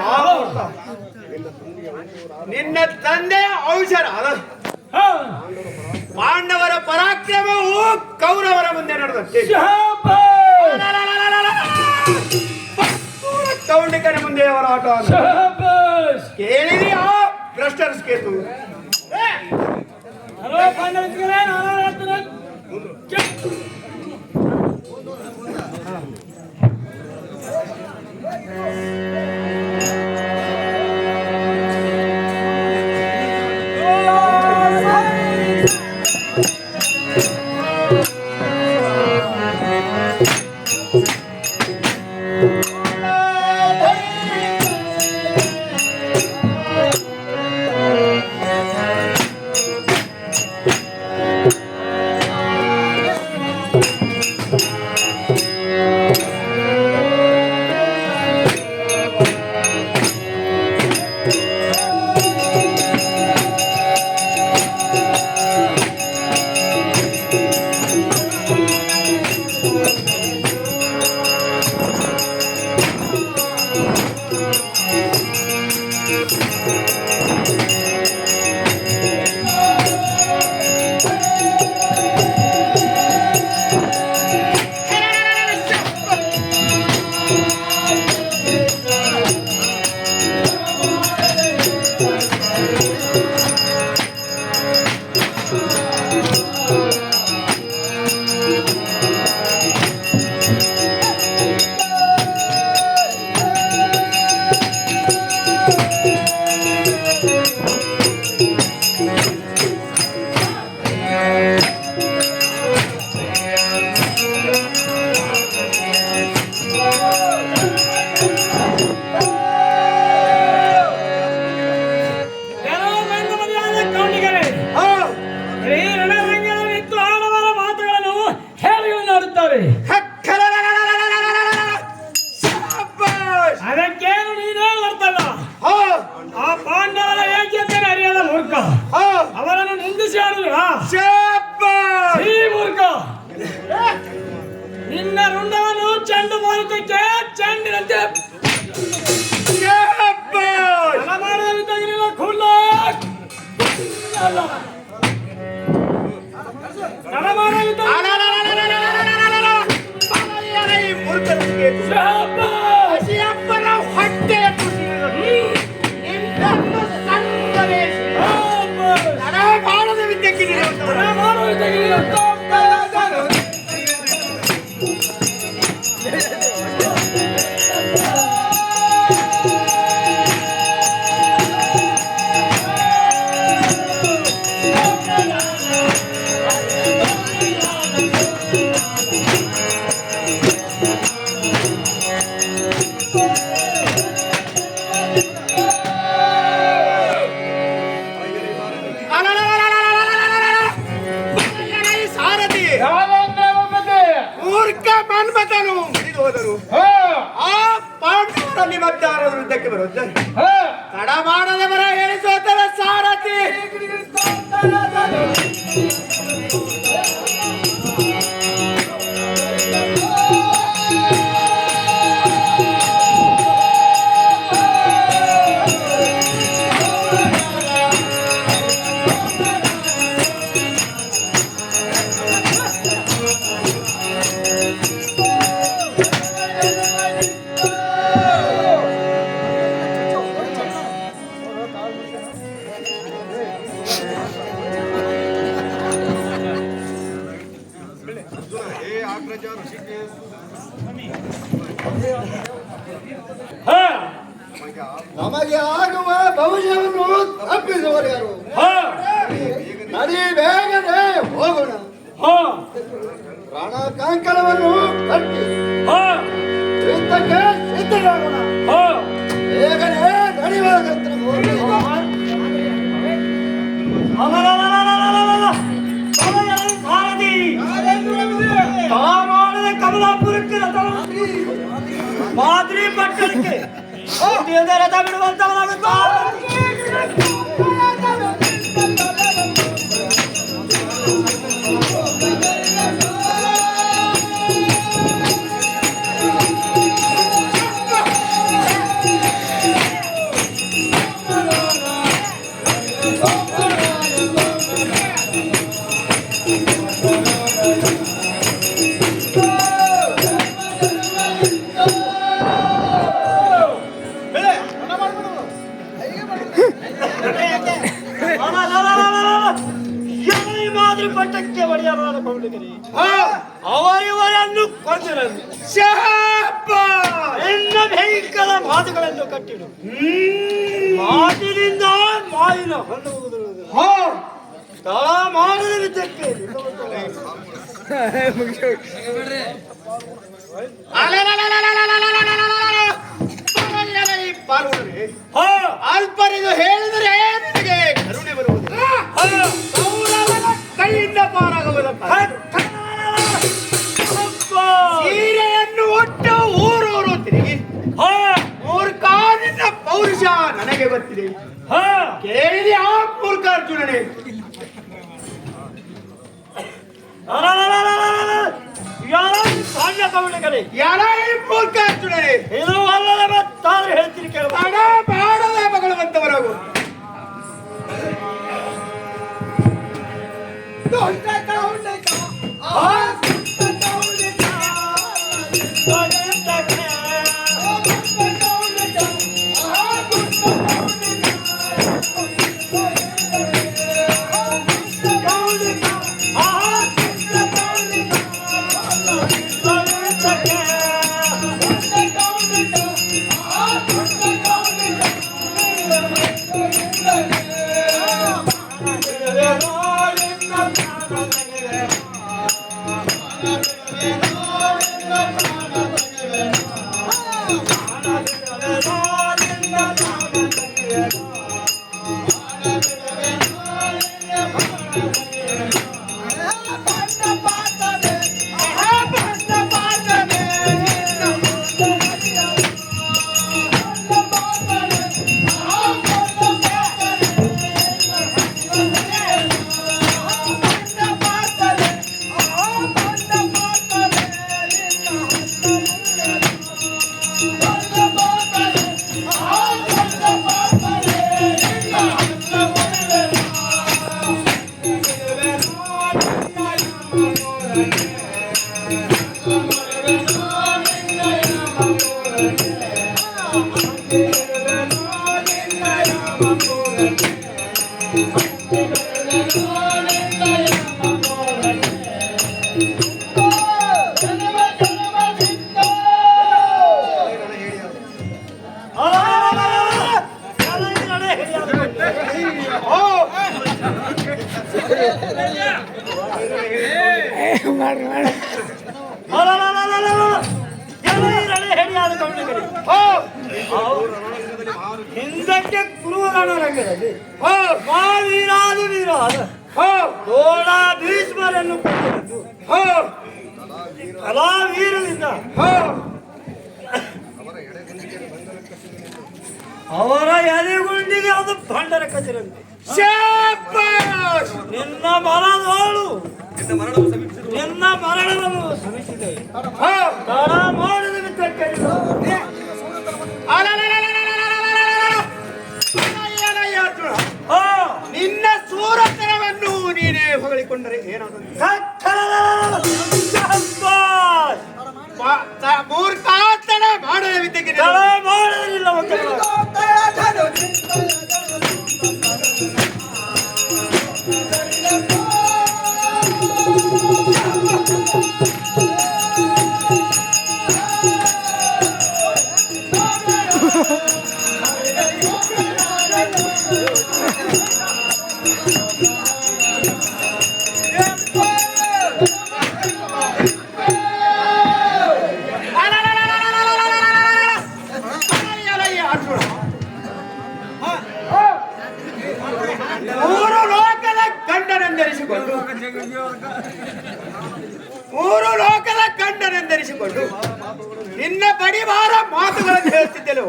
ನಿನ್ನ ತಂದೆ ಔಷಧ ಪಾಂಡವರ ಪರಾಕ್ರಮವು ಕೌರವರ ಮುಂದೆ ನಡೆದಂತೆ ಶಾಬಾಷ್ ಕೌಂಡಿಕನ ಮುಂದೆ ಅವರ ಆಟ ಶಾಬಾಷ್ ಕೇಳಿದೆಯಾ ಭ್ರಷ್ಟರ ಕೇತು? ಹಲೋ ಪಾಂಡವರಿಗೆ ನಾನು ಹೇಳ್ತೇನೆ ಅದಕ್ಕೇನು ನೀನೇ ಬರ್ತಲ್ಲ ಆ ಪಾಂಡವರ ಏಕೆಂದರೆ ಅರಿಯದ ಮೂರ್ಖ ಅವರನ್ನು ನಿಂದಿಸಿ ಆಡುವ ಈ ಮೂರ್ಖ ನಿನ್ನ ರುಂಡವನ್ನು ಚೆಂಡು ಮಾರುತಕ್ಕೆ ಚೆಂಡಿನಂತೆ ತಲಮಾರವಿದ್ದಾಗಿರಲಿಲ್ಲ ಖುಲ್ಲ ಆ ಪಾಂಡವರಲ್ಲಿ ಮತ್ತೆ ಯುದ್ಧಕ್ಕೆ ಬರುತ್ತಾರೆ. ತಡ ಮಾಡದೆ ಬರ ಹೇಳಿಸುವ ಸಾರಥಿ ಹಾ ನಮಗೆ ಆಗುವ ಭವಿಷ್ಯವನ್ನು ತಪ್ಪಿಸುವರು ಯಾರು? ಹಾ ನಡಿ ಬೇಗನೆ ಹೋಗೋಣ. ಹಾ ಪ್ರಾಣ ಕಂಕಣವನ್ನು ಕಟ್ಟಿ ಹಾ ಯುದ್ಧಕ್ಕೆ ಸಿದ್ಧರಾಗೋಣ. ಹಾ ಬೇಗನೆ ನಡೆಯುವಾಗಂತ ಕಮಲಾಪುರಕ್ಕೆ ಮಾದರಿ ಪಟ್ಟಣಕ್ಕೆ ರಥ ಬಿಡುವಂತವನಾಗುತ್ತಾ ಮಾದರಿ ಪಟ್ಟಕ್ಕೆ ಒಡೆಯರಾದ ಪೌಂಡಿಗರಿ ಅವರಿವರನ್ನು ಕೊಂದಿರಲು ಎಲ್ಲ ಭಯಂಕರ ಮಾತುಗಳನ್ನು ಕಟ್ಟಿಡು. ಮಾತಿನಿಂದ ಮಾಯಿನ ಹೊಂದುವುದು ತಳ ಮಾಡದ ವಿದ್ಯಕ್ಕೆ ಅಲ್ಪರಿದು ಹೇಳಿದರೆ ನಿನಗೆ ಕರುಣೆ ಬರುವುದು, ಕೈಯಿಂದ ಪಾರಾಗುವುದಪ್ಪ. ಸೀರೆಯನ್ನು ಒಟ್ಟು ಊರೂರು ತಿರುಗಿ ಮೂರ್ಖಾನಿನ ಪೌರುಷ ನನಗೆ ಬರ್ತಿದೆ. ಕೇಳಿದೆ ಆ ಮೂರ್ಖಾರ್ಜುನನೇ, ಯಾರ ಈ ಮೂರ್ಖಾರ್ಜುನನೇ? ಇದು ಅಲ್ಲದ ಮತ್ತಾದ್ರೆ ಹೇಳ್ತೀನಿ ಕೇಳ ಹಣ ಮಾಡದ ಮಗಳುವಂತವರಾಗು. ಹಿಂದಕ್ಕೆ ಕುರುವಗಾಣ ರಂಗದಲ್ಲಿ ವೀರಾದ ವೀರಾದ ಗೋಳ ಭೀಷ್ಮರನ್ನು ಕೊಂದಿದ್ದು ಕಲಾವೀರದಿಂದ ಅವರ ಎದೆಗುಂಡಿಗೆ ಅದು ಭಂಡರ ಕಚರಂತೆ. ನಿನ್ನ ಮರಣದೋಳು ನಿನ್ನ ಮರಣವನ್ನು ಶ್ರಮಿಸಿದೆ ತಡ ಮಾಡಿದ ಮಿತ್ರಕ್ಕೆ ನಿನ್ನ ಸೂರತನವನ್ನು ನೀನೇ ಹೊಗಳಿಕೊಂಡರೆ ಏನಾದರೂ ಮೂರ್ಖಾತನ ಮಾಡದ ವಿದ್ಯೆಗೆ ತಡ ಮಾಡಲಿಲ್ಲ ಮೂರು ಲೋಕದ ಗಂಡನೆಂದರಿಸಿಕೊಂಡು ನಿನ್ನ ಬಡಿವಾರ ಮಾತುಗಳನ್ನು ಹೇಳ್ತಿದ್ದೆಲ್ಲ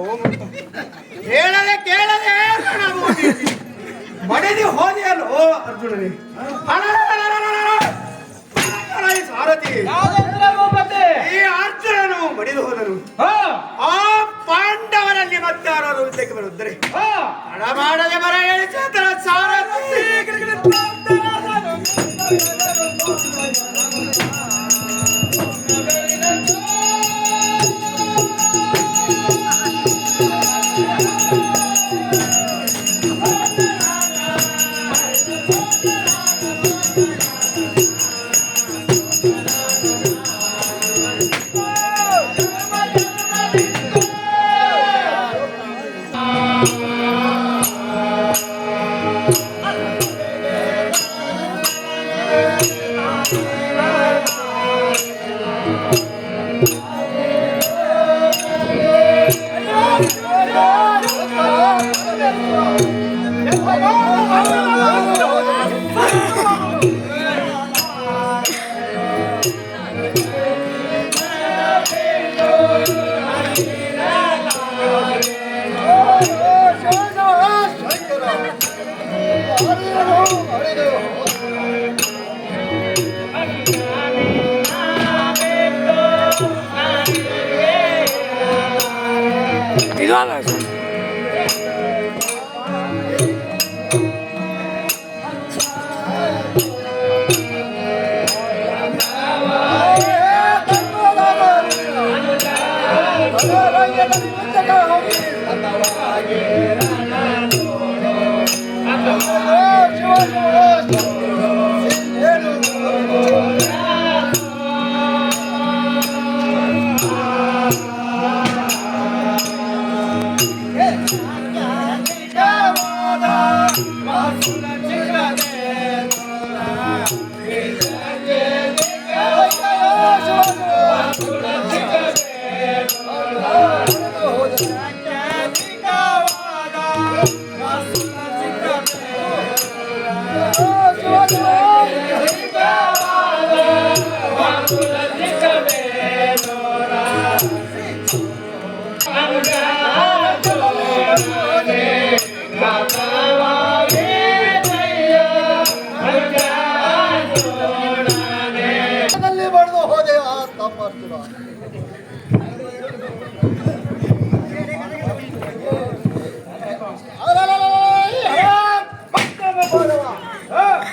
ಹೇಳದೆ ಕೇಳದೆ ಬಡಿದು ಹೋದೆಯಲ್ಲೋ ಅರ್ಜುನನೇ. ಸಾರಥಿ ಈ ಅರ್ಜುನನು ಬಡಿದು ಹೋದನು. ಆ ಪಾಂಡವರಲ್ಲಿ ಮತ್ತೆ ಯಾರು ಯುದ್ಧಕ್ಕೆ ಬರುತ್ತಾರೆ. ಹಣ ಮಾಡದೆ ಬರ ಹೇಳಿ ಚೇತರ ಸಾರಥಿ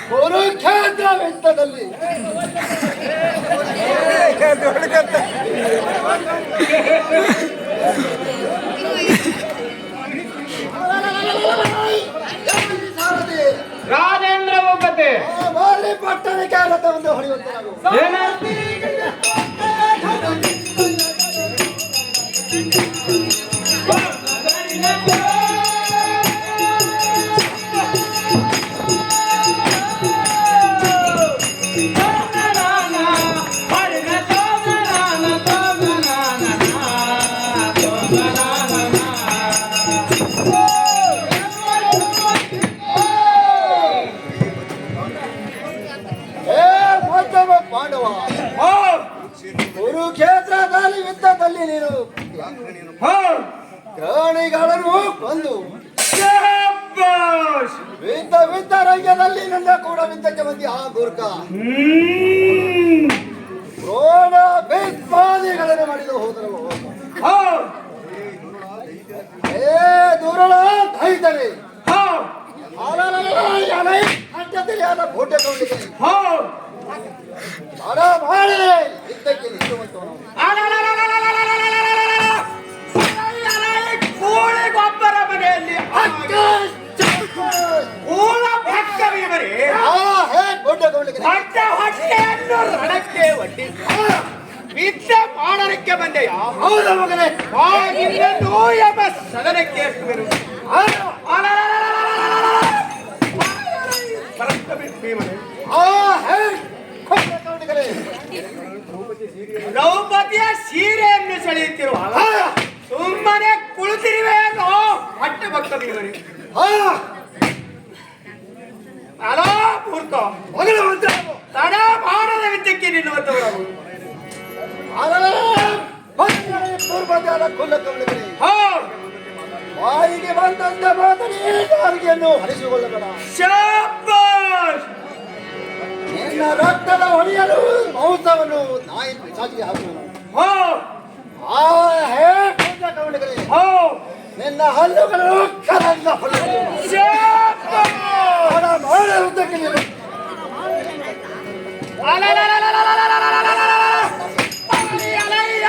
ಕುರುಕ್ಷೇತ್ರ ಯುದ್ಧದಲ್ಲಿ ರಾಜೇಂದ್ರ ಭೂಪತಿ ಪಟ್ಟಣಕ್ಕೆ ರಥವನ್ನು ಹೊಡೆಯುತ್ತಾರೆ. ಪಾಂಡವ ಕುರುಕ್ಷೇತ್ರದಲ್ಲಿ ಯುದ್ಧದಲ್ಲಿ ನೀನು ಪ್ರಾಣಿಗಳನ್ನು ಕೊಂದು ವಿದ್ದ ರಂಗದಲ್ಲಿ ನನ್ನ ಕೂಡ ಯುದ್ಧಕ್ಕೆ ಬಂದಿ ಆ ಗುರ್ಕ ದ್ರೋಣ ಭೀಷ್ಮಾದಿಗಳನ್ನು ಮಾಡಿದು ಹೋದರು. ದುರುಳ ದೈತರೆ ಅಡ್ಡತೆಯಾದ ಕೋಟೆ ಕೊಂಡಿದೆ ಮಾಡಿ ಯುದ್ಧಕ್ಕೆ ನಿಲ್ಲುವಂತವನು ಕೋಳಿಗೊಬ್ಬರ ಮನೆಯಲ್ಲಿ ಹೊಟ್ಟೆಯನ್ನು ರಣಕ್ಕೆ ಒಡ್ಡಿ ವಿದ್ಯೆ ಮಾಡಲಿಕ್ಕೆ ಬಂದೆಯ ಹೌದ ಮಗನೇ ಎಂಬ ಸದನಕ್ಕೆ ದ್ರೌಪದಿಯ ಸೀರೆಯನ್ನು ಸೆಳೆಯುತ್ತಿರುವಾಗ ಸುಮ್ಮನೆ ಕುಳಿತಿರುವೆ ಹೊಟ್ಟೆ ಭಕ್ತ ಭೀಮನೆ ಅಲೋ ಮೂರ್ಖ ಮಗನ ಮಂತ್ರ ತಡ ಮಾಡದ ವಿದ್ಯಕ್ಕೆ ನಿಲ್ಲುವಂತವರು ದುರ್ಬಂಧಾಲ ಕುಲ್ಲ ಕವಲುಗಳೇ ಹೋ ಬಾಯಿಗೆ ಬಂದಂತ ಮಾತನೇ ಯಾರಿಗೆಯನ್ನು ಹರಿಸಿಕೊಳ್ಳಬೇಡ. ಶಾಬಾಷ್ ನಿನ್ನ ರಕ್ತದ ಹೊಡೆಯಲು ಮಾಂಸವನ್ನು ನಾಯಿ ಪಿಶಾಚಿಗೆ ಹಾಕುವನು. ಹೋ ಆ ಹೇ ಕುಲ್ಲ ಕವಲುಗಳೇ ಹೋ ನಿನ್ನ ಹಲ್ಲುಗಳು ಕರಂಗ ಹೊಡೆಯುವನು. ಶಾಬಾಷ್ ಹಣ ಮಾಡುವುದಕ್ಕೆ ನೀನು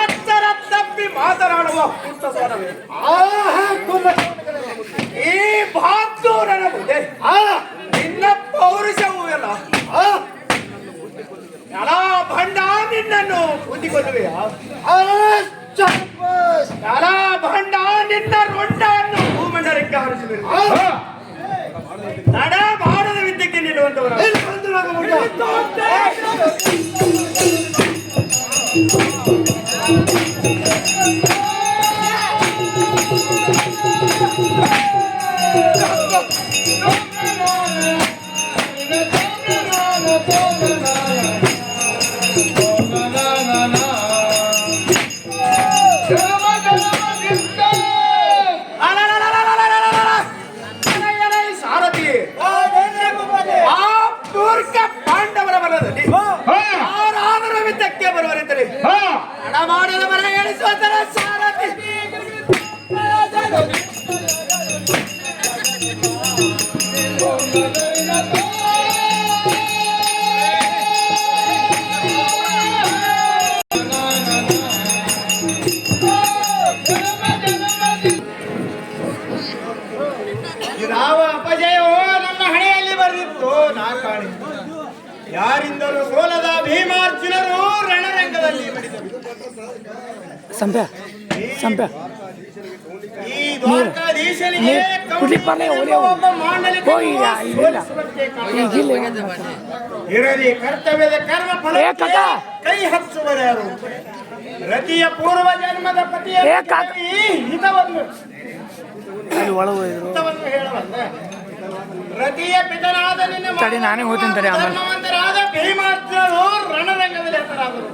ಎತ್ತರ ತಪ್ಪಿ ಮಾತನಾಡುವ ಪುಟ್ಟಸನವೇ ಆ ಹೇ ಕುಲ್ಲ ಕವಲುಗಳೇ ಈ ಬಹದ್ದೂರನ ಮುಂದೆ ನಿನ್ನ ಪೌರುಷವೂ ಎಲ್ಲ ಎಲ್ಲ ಭಂಡ ನಿನ್ನನ್ನು ಹೊಂದಿಕೊಳ್ಳುವೆಯಾ ಎಲ್ಲ ಭಂಡ ನಿನ್ನ ರೊಂಡವನ್ನು ಭೂಮಂಡಲಕ್ಕೆ ಹಾರಿಸುವೆ ತಡ ಮಾಡದ ವಿದ್ಯಕ್ಕೆ ನಿಲ್ಲುವಂತವರು ಸಾರಥಿ ಆ ಮೂರ್ಖ ಪಾಂಡವರ ಬಲದಲ್ಲಿ ಯಾರಾದರೂ ವಿದ್ಯಕ್ಕೆ ಬರುವರಿದ್ದರೆ ಹಣ ಮಾಡದ ಮರ ಎಳಿಸುವಂತರ ಸಾರಥಿ ಯಾವ ಅಪಜಯವೋ ನನ್ನ ಹಣೆಯಲ್ಲಿ ಬರೆದಿತ್ತು ನಾ ಕಾಣೆ. ಯಾರಿಂದಲೂ ಸೋಲದ ಭೀಮಾರ್ಜುನರು ರಣರಂಗದಲ್ಲಿ ಮಡಿದರು. ಈ ದ್ವಾರಕಾಧೀಶನಿಗೆ ಒಬ್ಬ ಮಾಂಡಲಿಕ ಸೋಲಿಸುವಂತೆ ಕಾಣುತ್ತದೆ. ಇರಲಿ ಕರ್ತವ್ಯದ ಕರ್ಮ ಫಲಕ್ಕೆ ಕೈ ಹಚ್ಚುವರ್ಯಾರು. ರತಿಯ ಪೂರ್ವ ಜನ್ಮದ ಪತಿಯ ಹಿತವನ್ನು ಹೇಳವಲ್ಲ. ರತಿಯ ಪಿತನಾದ ನಿನ್ನ ನಾನೇ ಹೋಗ್ತೀನಿ ಧರ್ಮವಂತರಾದ ಭೀಮಾರ್ಜುನರು ರಣರಂಗದಲ್ಲಿ ಹೆಸರಾದರು.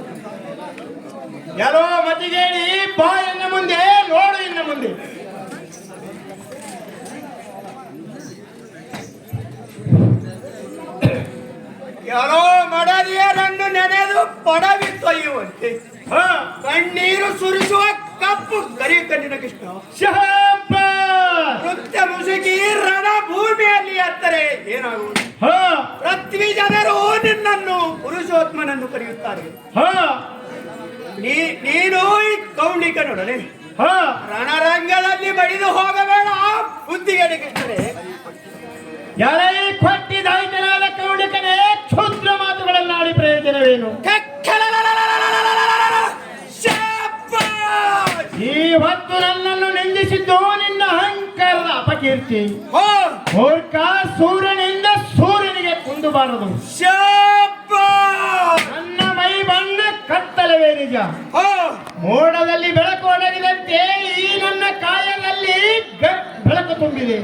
ಎಲ್ಲೋ ಮತಿಗೇಡಿ ಬಾ ಇನ್ನ ಮುಂದೆ ನೋಡು ಇನ್ನ ಮುಂದೆ. ಯಾರೋ ಮಡದಿಯರನ್ನು ನೆನೆದು ಪಡವಿ ತೊಯ್ಯುವಂತೆ ಕಣ್ಣೀರು ಸುರಿಸುವ ಕಪ್ಪು ಕರಿ ಕಣ್ಣಿನ ಕೃಷ್ಣ ನೃತ್ಯ ಮುಸುಕಿ ರಣ ಭೂಮಿಯಲ್ಲಿ ಹತ್ತರೆ ಏನಾಗುವುದು? ಪೃಥ್ವಿ ಜನರು ನಿನ್ನನ್ನು ಪುರುಷೋತ್ಮನನ್ನು ಕರೆಯುತ್ತಾರೆ. ನೀನು ಈ ಕೌಂಡಿಕನೊಡನೆ ರಣರಂಗದಲ್ಲಿ ಬಡಿದು ಹೋಗಬೇಡ. ಬುದ್ಧಿಗಡಿ ಕೃಷ್ಣರೇ, ಎಳೆ ಕೊಟ್ಟಿದಾಯ್ತನಾದ ಕೌಂಡಿಕನೇ ಕ್ಷುದ್ರ ಮಾತುಗಳನ್ನಾಡಿ ಪ್ರಯೋಜನವೇನು? ಈ ಹೊತ್ತು ನನ್ನನ್ನು ನಿಂದಿಸಿದ್ದು ನಿನ್ನ ಅಹಂಕಾರದ ಅಪಕೀರ್ತಿ. ಮೂರ್ಖ ಸೂರ್ಯನಿಂದ ಸೂರ್ಯನಿಗೆ ಕುಂದಬಾರದು. ನನ್ನ ಮೈ ಬಣ್ಣ ಕತ್ತಲವೇ ನಿಜ. ಮೋಡದಲ್ಲಿ ಬೆಳಕು ಒಣಗಿದಂತೆ ಈ ನನ್ನ ಕಾಯದಲ್ಲಿ ಬೆಳಕು ತುಂಬಿದೆ.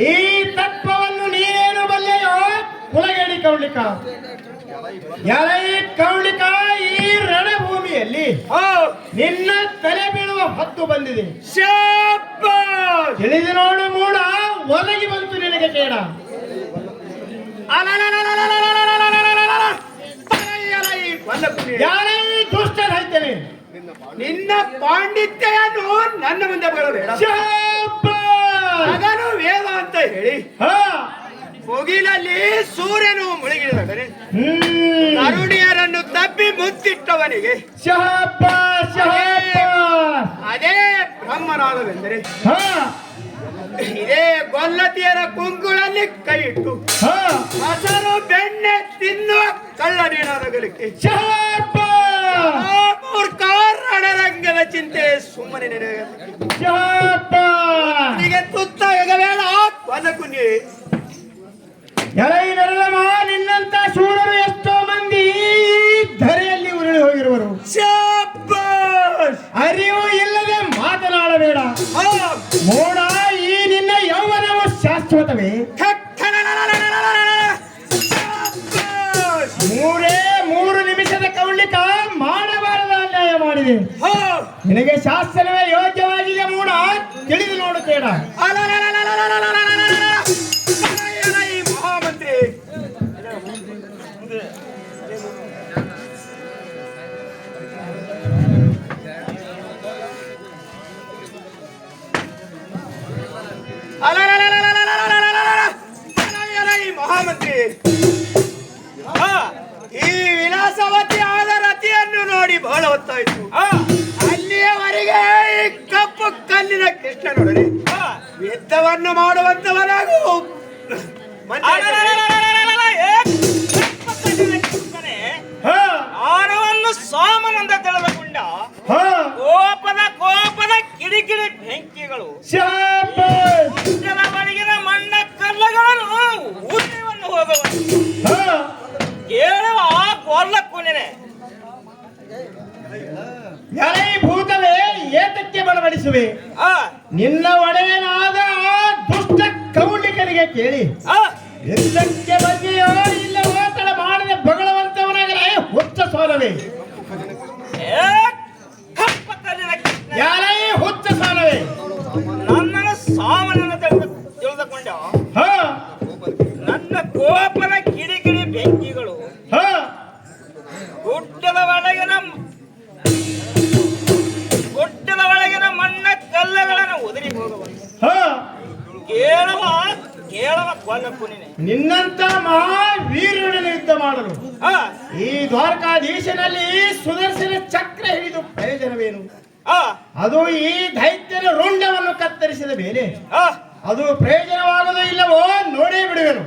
ಈ ತತ್ವವನ್ನು ನೀನೇನು ಬಲ್ಲೆಯೋ ಕುಲಗೇಡಿ ಕೌಂಡಿಕ. ಎಲೈ ಕೌಂಡಿಕ, ಈ ರಣಭೂಮಿಯಲ್ಲಿ ನಿನ್ನ ತಲೆ ಬೀಳುವ ಹೊತ್ತು ಬಂದಿದೆ. ತಿಳಿದು ನೋಡು ಮೂಡ, ಒದಗಿ ಬಂತು ನಿನಗೆ ಕೇಡ. ಯಾರೈ ದುಷ್ಟ ರೈತನೇ, ನಿನ್ನ ಪಾಂಡಿತ್ಯವನ್ನು ನನ್ನ ಮುಂದೆ ಬರಬೇಡ. ಮಗನು ವೇದ ಅಂತ ಹೇಳಿ ಮುಗಿಲಲ್ಲಿ ಸೂರ್ಯನು ಮುಳುಗಿದರೆ ತರುಣಿಯರನ್ನು ತಪ್ಪಿ ಮುತ್ತಿಟ್ಟವನಿಗೆ ಅದೇ ಬ್ರಹ್ಮನಾದವೆಂದರೆ ಇದೇ ಗೊಲ್ಲತಿಯರ ಕುಂಕುಳಲ್ಲಿ ಕೈ ಇಟ್ಟು ಹಸರು ಬೆಣ್ಣೆ ತಿನ್ನುವ ಕಳ್ಳನೇನಾಗಲಿಕ್ಕೆ ಮೂರ್ಖ ರಣರಂಗದ ಚಿಂತೆ ಸುಮ್ಮನೆ ನಿನಗೆ ತುತ್ತಾಗಬೇಡ. ಕೊನಕುನಿ ಎಲೈ ನರಳಮ, ನಿನ್ನಂತ ಶೂರರು ಎಷ್ಟೋ ಮಂದಿ ಧರೆಯಲ್ಲಿ ಉರುಳಿ ಹೋಗಿರುವರು. ಅರಿವು ಇಲ್ಲದೆ ಮಾತನಾಡಬೇಡ. ಮೋಡ, ಈ ನಿನ್ನ ಯೌವನವು ಶಾಶ್ವತವೇ? ಧರ್ಮರಾಜೇ, ಹೋ ನಿನಗೆ ಶಾಸನವೇ ಯೋಗ್ಯವಾಗಿದೆ ಮೂಡ, ತಿಳಿದು ನೋಡುತ್ತೇಡ. ಈ ಮಹಾಮಂತ್ರಿ ಈ ಮಹಾಮಂತ್ರಿ ಈ ವಿಲಾಸವತಿ ಆದ ರತಿಯನ್ನು ನೋಡಿ ಬಹಳ ಹೊತ್ತಾಯಿತು. ಅಲ್ಲಿಯವರೆಗೆ ಈ ಕಪ್ಪು ಕಲ್ಲಿನ ಕೃಷ್ಣನೊಡನೆ ಯುದ್ಧವನ್ನು ಮಾಡುವಂತವನಾಗು ಆರವನ್ನು ಸಾಮನಂದ ತಿಳಿದುಕೊಂಡ ಕೋಪದ ಕಿಡಿಕಿಡಿ ಬೆಂಕಿಗಳು ಒಳಗಿನ ಮಣ್ಣ ಕಲ್ಲುಗಳನ್ನು ಉದಯವನ್ನು ಹೋಗುವ ಕೇಳುವ ಕೊಲ್ಲಕ್ಕೂ ನೆನೆ ಎಲೈ ಭೂತವೇ, ಏತಕ್ಕೆ ಬಲಪಡಿಸುವೆ? ನಿನ್ನ ಒಡೆಯನಾದ ಆ ದುಷ್ಟ ಕೌಂಡಿಕನಿಗೆ ಕೇಳಿ ಯುದ್ಧಕ್ಕೆ ಬಗೆಯೋ ಇಲ್ಲವೋ ತಡ ಮಾಡದೆ ಬಗಳವಂತವನಾಗಲೇ ಹುಚ್ಚ ಸೋಲವೇ. ಯಾರೇ ಹುಚ್ಚ ಸೋಲವೇ? ನನ್ನನ್ನು ಸಾಮನನ್ನು ತಿಳಿದುಕೊಂಡ ನನ್ನ ಕೋಪದ ಕಿಡಿಕಿಡಿ ಬೆಂಕಿಗಳು ಗುಡ್ಡದ ಒಳಗಿನ ಮಣ್ಣ ಕಲ್ಲುಗಳನ್ನು ಉದುರಿ ಹೋಗುವ ಕೇಳುವ ಕೊಲ್ಲಕ್ಕೂ ನೀನೆ. ನಿನ್ನಂತ ಮಹಾವೀರನನ್ನು ಯುದ್ಧ ಮಾಡಲು ಈ ದ್ವಾರಕಾಧೀಶನಲ್ಲಿ ಸುದರ್ಶನ ಚಕ್ರ ಹಿಡಿದು ಪ್ರಯೋಜನವೇನು? ಅದು ಈ ದೈತ್ಯನ ರುಂಡವನ್ನು ಕತ್ತರಿಸಿದ ಮೇಲೆ ಅದು ಪ್ರಯೋಜನವಾಗದು ಇಲ್ಲವೋ ನೋಡೇ ಬಿಡುವೆನು.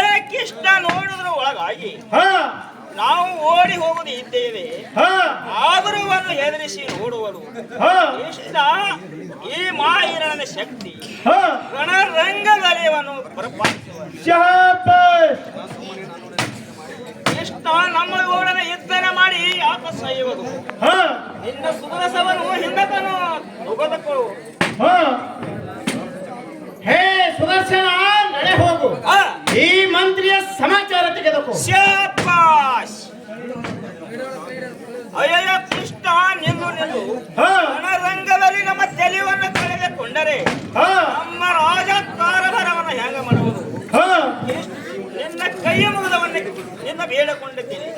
ಏಕಿಷ್ಟ ನೋಡಿದ್ರ ಒಳಗಾಗಿ ನಾವು ಓಡಿ ಹೋಗುದು ಇದ್ದೇವೆ, ಆದರೂ ಹೆದರಿಸಿ ನೋಡುವರು. ಇಷ್ಟ ಈ ಮಾಹಿರನ ಶಕ್ತಿ ರಣರಂಗದಲ್ಲಿ ಇಷ್ಟ ನಮ್ಮ ಓಡನ ಯುದ್ಧನ ಮಾಡಿ ವಾಪಸ್ ಒಯ್ಯುವುದು. ನಿನ್ನ ಸುರಸವನ್ನು ಹಿಂದಕನು ತೆಗೆದುಕೊಳ್ಳು. ಹೇ ಸುದರ್ಶನ, ನಡೆ ಹೋಗು. ಈ ಮಂತ್ರಿಯ ಸಮಾಚಾರ ತೆಗೆದುಕೋ. ಶಾಬಾಷ್. ಅಯ್ಯಯ್ಯ ಕೃಷ್ಣ, ನಿಲ್ಲು ರಣರಂಗದಲ್ಲಿ ನಮ್ಮ ತೆಲಿವನ್ನು ಕಳೆದುಕೊಂಡರೆ ನಮ್ಮ ರಾಜಕಾರಭರವನ್ನು ಹೆಂಗ ಮಾಡುವುದು? ನಿನ್ನ ಕೈ ಮುಗಿದವನ್ನ ನಿನ್ನ ಬೇಡಕೊಂಡಿದ್ದೀನಿ.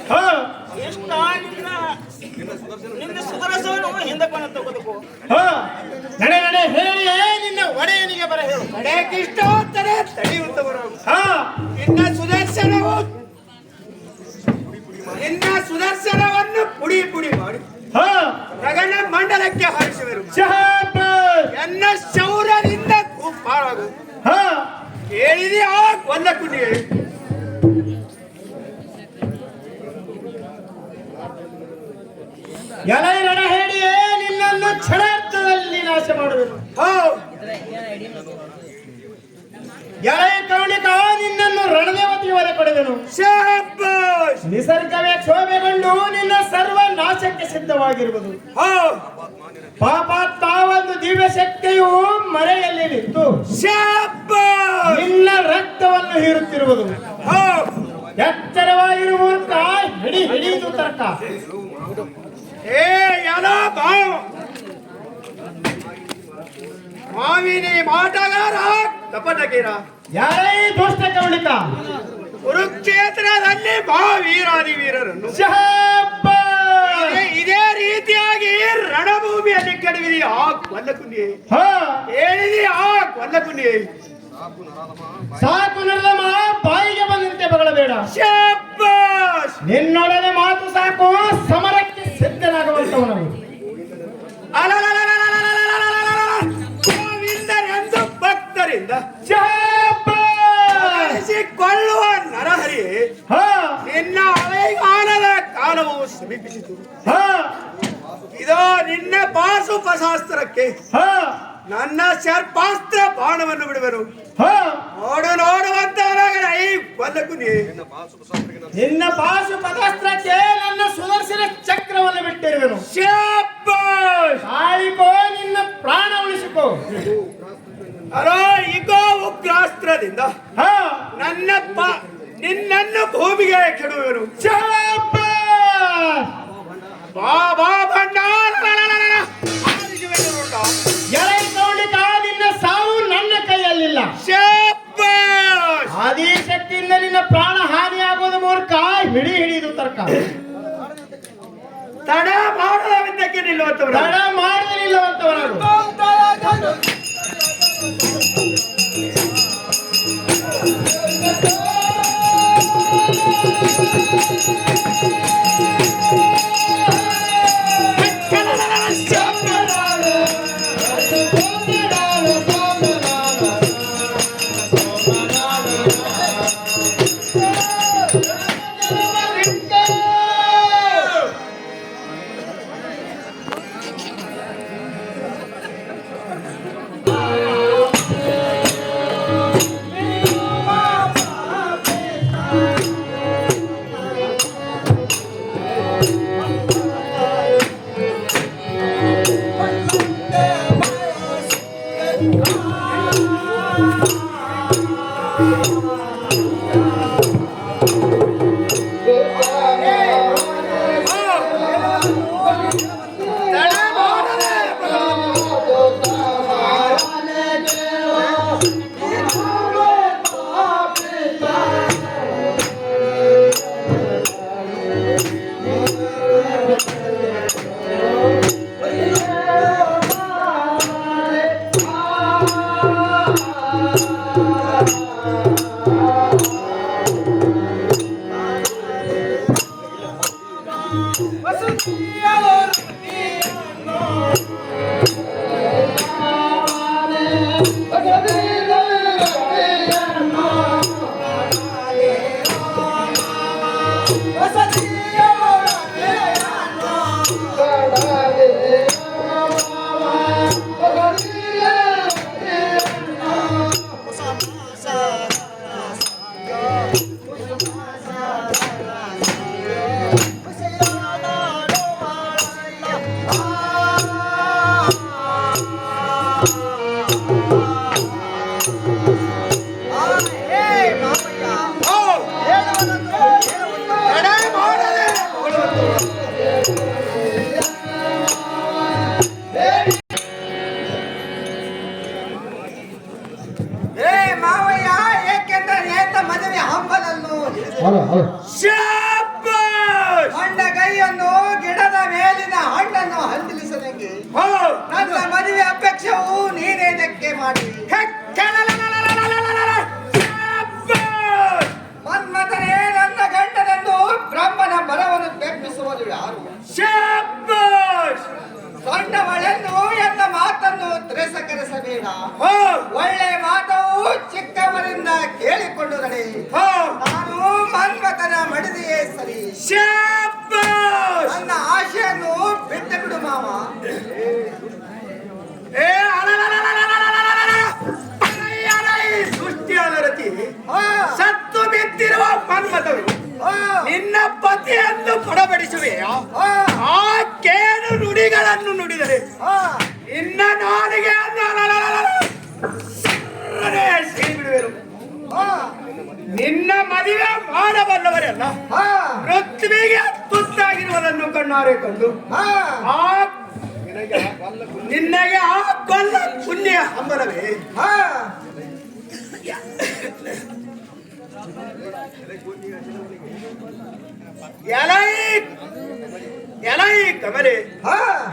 ಕೃಷ್ಣ, ನಿನ್ನ ಸುದರ್ಶನವನ್ನು ಹಿಂದಕ್ಕೆ ತೆಗೆದುಕೋ. ನಡೆ ನಡೆ ಹೇಳಿ ನಿನ್ನ ಒಡೆಯನಿಗೆ ಬರ ಹೇಳು. ಕಡೆ ಕೃಷ್ಣ ಹೋಗ್ತಾರೆ ತಡೆಯುತ್ತವರು. ನಿನ್ನ ಸುದರ್ಶನವನ್ನು ಪುಡಿ ಪುಡಿ ಮಾಡಿ ಗಗನ ಮಂಡಲಕ್ಕೆ ಹಾರಿಸುವರು. ಎನ್ನ ಶೌರ್ಯದಿಂದ ಪಾರಾಗು. ಕೇಳಿದೆ ಆ ಕೊಲ್ಲಕುಂಡಿ. ಎಲೈ ನಡ ಹೇಳಿಯೇ ನಿನ್ನನ್ನು ಕ್ಷಣಾರ್ಥದಲ್ಲಿ ನಾಶ ಮಾಡುವೆನು. ಎಲೈ ಕೌಣಿಕ, ನಿನ್ನನ್ನು ರಣದೇವತೆಗೆ ಒಲೆ ಕೊಡುವೆನು. ನಿಸರ್ಗವೇ ಕ್ಷೋಭೆಗೊಂಡು ನಿನ್ನ ಸರ್ವ ನಾಶಕ್ಕೆ ಸಿದ್ಧವಾಗಿರುವುದು. ಪಾಪ ತಾವೊಂದು ದಿವ್ಯ ಶಕ್ತಿಯು ಮರೆಯಲ್ಲಿ ನಿಂತು ನಿನ್ನ ರಕ್ತವನ್ನು ಹೀರುತ್ತಿರುವುದು. ಎಚ್ಚರವಾಗಿರುವ ಮೂಲಕ ಹಿಡಿಯುವುದು ತರ್ಕ. ಮಾವಿನಿ ಮಾಟಗಾರ ಕಪಟಗಿರ. ಯಾರೇ ದುಷ್ಟ ಕೌಣಿಕ, ಕುರುಕ್ಷೇತ್ರದಲ್ಲಿ ಮಹಾವೀರಾದಿ ವೀರರನ್ನು ಇದೇ ರೀತಿಯಾಗಿ ರಣಭೂಮಿಯಲ್ಲಿ ಕೆಡವಿದಿ ಆ ಕೊಲ್ಲಕುಂಡಿ. ಹೇಳಿದಿ ಆ ಕೊಲ್ಲಕುಂಡಿ. ಸಾಕು ನರದಮ, ಬಾಯಿಗೆ ಬಂದಂತೆ ಬಗಳಬೇಡ. ನಿನ್ನೊಡನೆ ಮಾತು ಸಾಕು, ಸಮರಕ್ಕೆ ಸಿದ್ಧನಾಗುವಂತವನು. ಗೋವಿಂದರೆಂದು ಭಕ್ತರಿಂದ ಕೊಳ್ಳುವ ನರಹರಿ ನಿನ್ನ ಅವೈಗಾನದ ಕಾಲವು ಸಮೀಪಿಸಿತು. ಇದೋ ನಿನ್ನ ಪಾಶುಪಶಾಸ್ತ್ರಕ್ಕೆ ನನ್ನ ಸರ್ಪಾಸ್ತ್ರ ಬಾಣವನ್ನು ಬಿಡುವೆನು. ನೋಡುವಂತವನಾಗಲಿ ಈ ಕೊಲ್ಲಕುಂಡಿ. ನಿನ್ನ ಪಾಶುಪಶಾಸ್ತ್ರಕ್ಕೆ ನನ್ನ ಸುದರ್ಶನ ಚಕ್ರವನ್ನು ಬಿಟ್ಟಿರುವೆನು. ಆಳಿಕೋ, ನಿನ್ನ ಪ್ರಾಣ ಉಳಿಸಿಕೋ. ಈಗೋ ಉಗ್ರಾಸ್ತ್ರದಿಂದ ನಿನ್ನನ್ನು ಭೂಮಿಗೆ ಕೆಡುವೆನು. ಬಾಬಾ ಭಂಡಾರ ಎಳೆ ಕೌಳಿಕ ನಿನ್ನ ಸಾವು ನನ್ನ ಕೈಯಲ್ಲಿಲ್ಲ. ಶಾಬಾಷ್. ಆದಿಶಕ್ತಿಯಿಂದ ನಿನ್ನ ಪ್ರಾಣ ಹಾನಿಯಾಗುವುದು ಮೂರ್ಖ. ಹಿಡಿದು ತರ್ಕ ತಡ ಮಾಡದ ವಿದ್ಯಕ್ಕೆ ನಿಲ್ಲುವಂತವರು, ತಡ ಮಾಡದೆ ನಿಲ್ಲುವಂತವನಾಗು. ಶಾಬಾಷ್. ಹೊಂಡ ಕೈಯನ್ನು ಗಿಡದ ಮೇಲಿನ ಹಣ್ಣನ್ನು ಹಂದಿಲಿಸದಂಗೆ ನನ್ನ ಮದುವೆ ಅಪೇಕ್ಷವು ನೀನೇ ಧಕ್ಕೆ ಮಾಡಿ ಮನ್ಮಥನೇ ನನ್ನ ಗಂಡನನ್ನು ಬ್ರಹ್ಮನ ಬರವನ್ನು ತೆಪ್ಪಿಸುವುದು ಯಾರು? ಶಾಬಾಷ್. ಸಣ್ಣವಳೆಂದು ಎನ್ನ ಮಾತನ್ನು ತಿರಸ್ಕರಿಸಬೇಡ. ಒಳ್ಳೆ ಮಾತವು ಚಿಕ್ಕವರಿಂದ ಕೇಳಿಕೊಂಡು ನಡೆ. ನಾನು ಮನ್ಮಥನ ಮಡದಿಯೇ ಸರಿ. ಶಾಬಾಷ್. ನನ್ನ ಆಶೆಯನ್ನು ಬಿಟ್ಟು ಬಿಡು ಮಾವ. ಸೃಷ್ಟಿಯಾದ ರತಿ ಸತ್ತು ಬಿದ್ದಿರುವ ಮನ್ಮಥರು ನಿನ್ನ ಪತಿಯನ್ನು ಪಡಬಡಿಸುವೆಯ? ಆಕೇನು ನುಡಿಗಳನ್ನು ನುಡಿದರೆ ಇನ್ನ ನಾಲಿಗೆ ಬಿಡುವೆನು. ನಿನ್ನ ಮದುವೆ ಮಾಡಬಲ್ಲವರೆಲ್ಲ ಪೃಥ್ವಿಗೆ ತುತ್ತಾಗಿರುವುದನ್ನು ಕಣ್ಣಾರೆ ಕಂಡು ನಿನ್ನಗೆ ಆ ಕೊಲ್ಲ ಪುಣ್ಯ ಹಂಬಲವೇ? ಎಲೈ ಕಮಲೆ,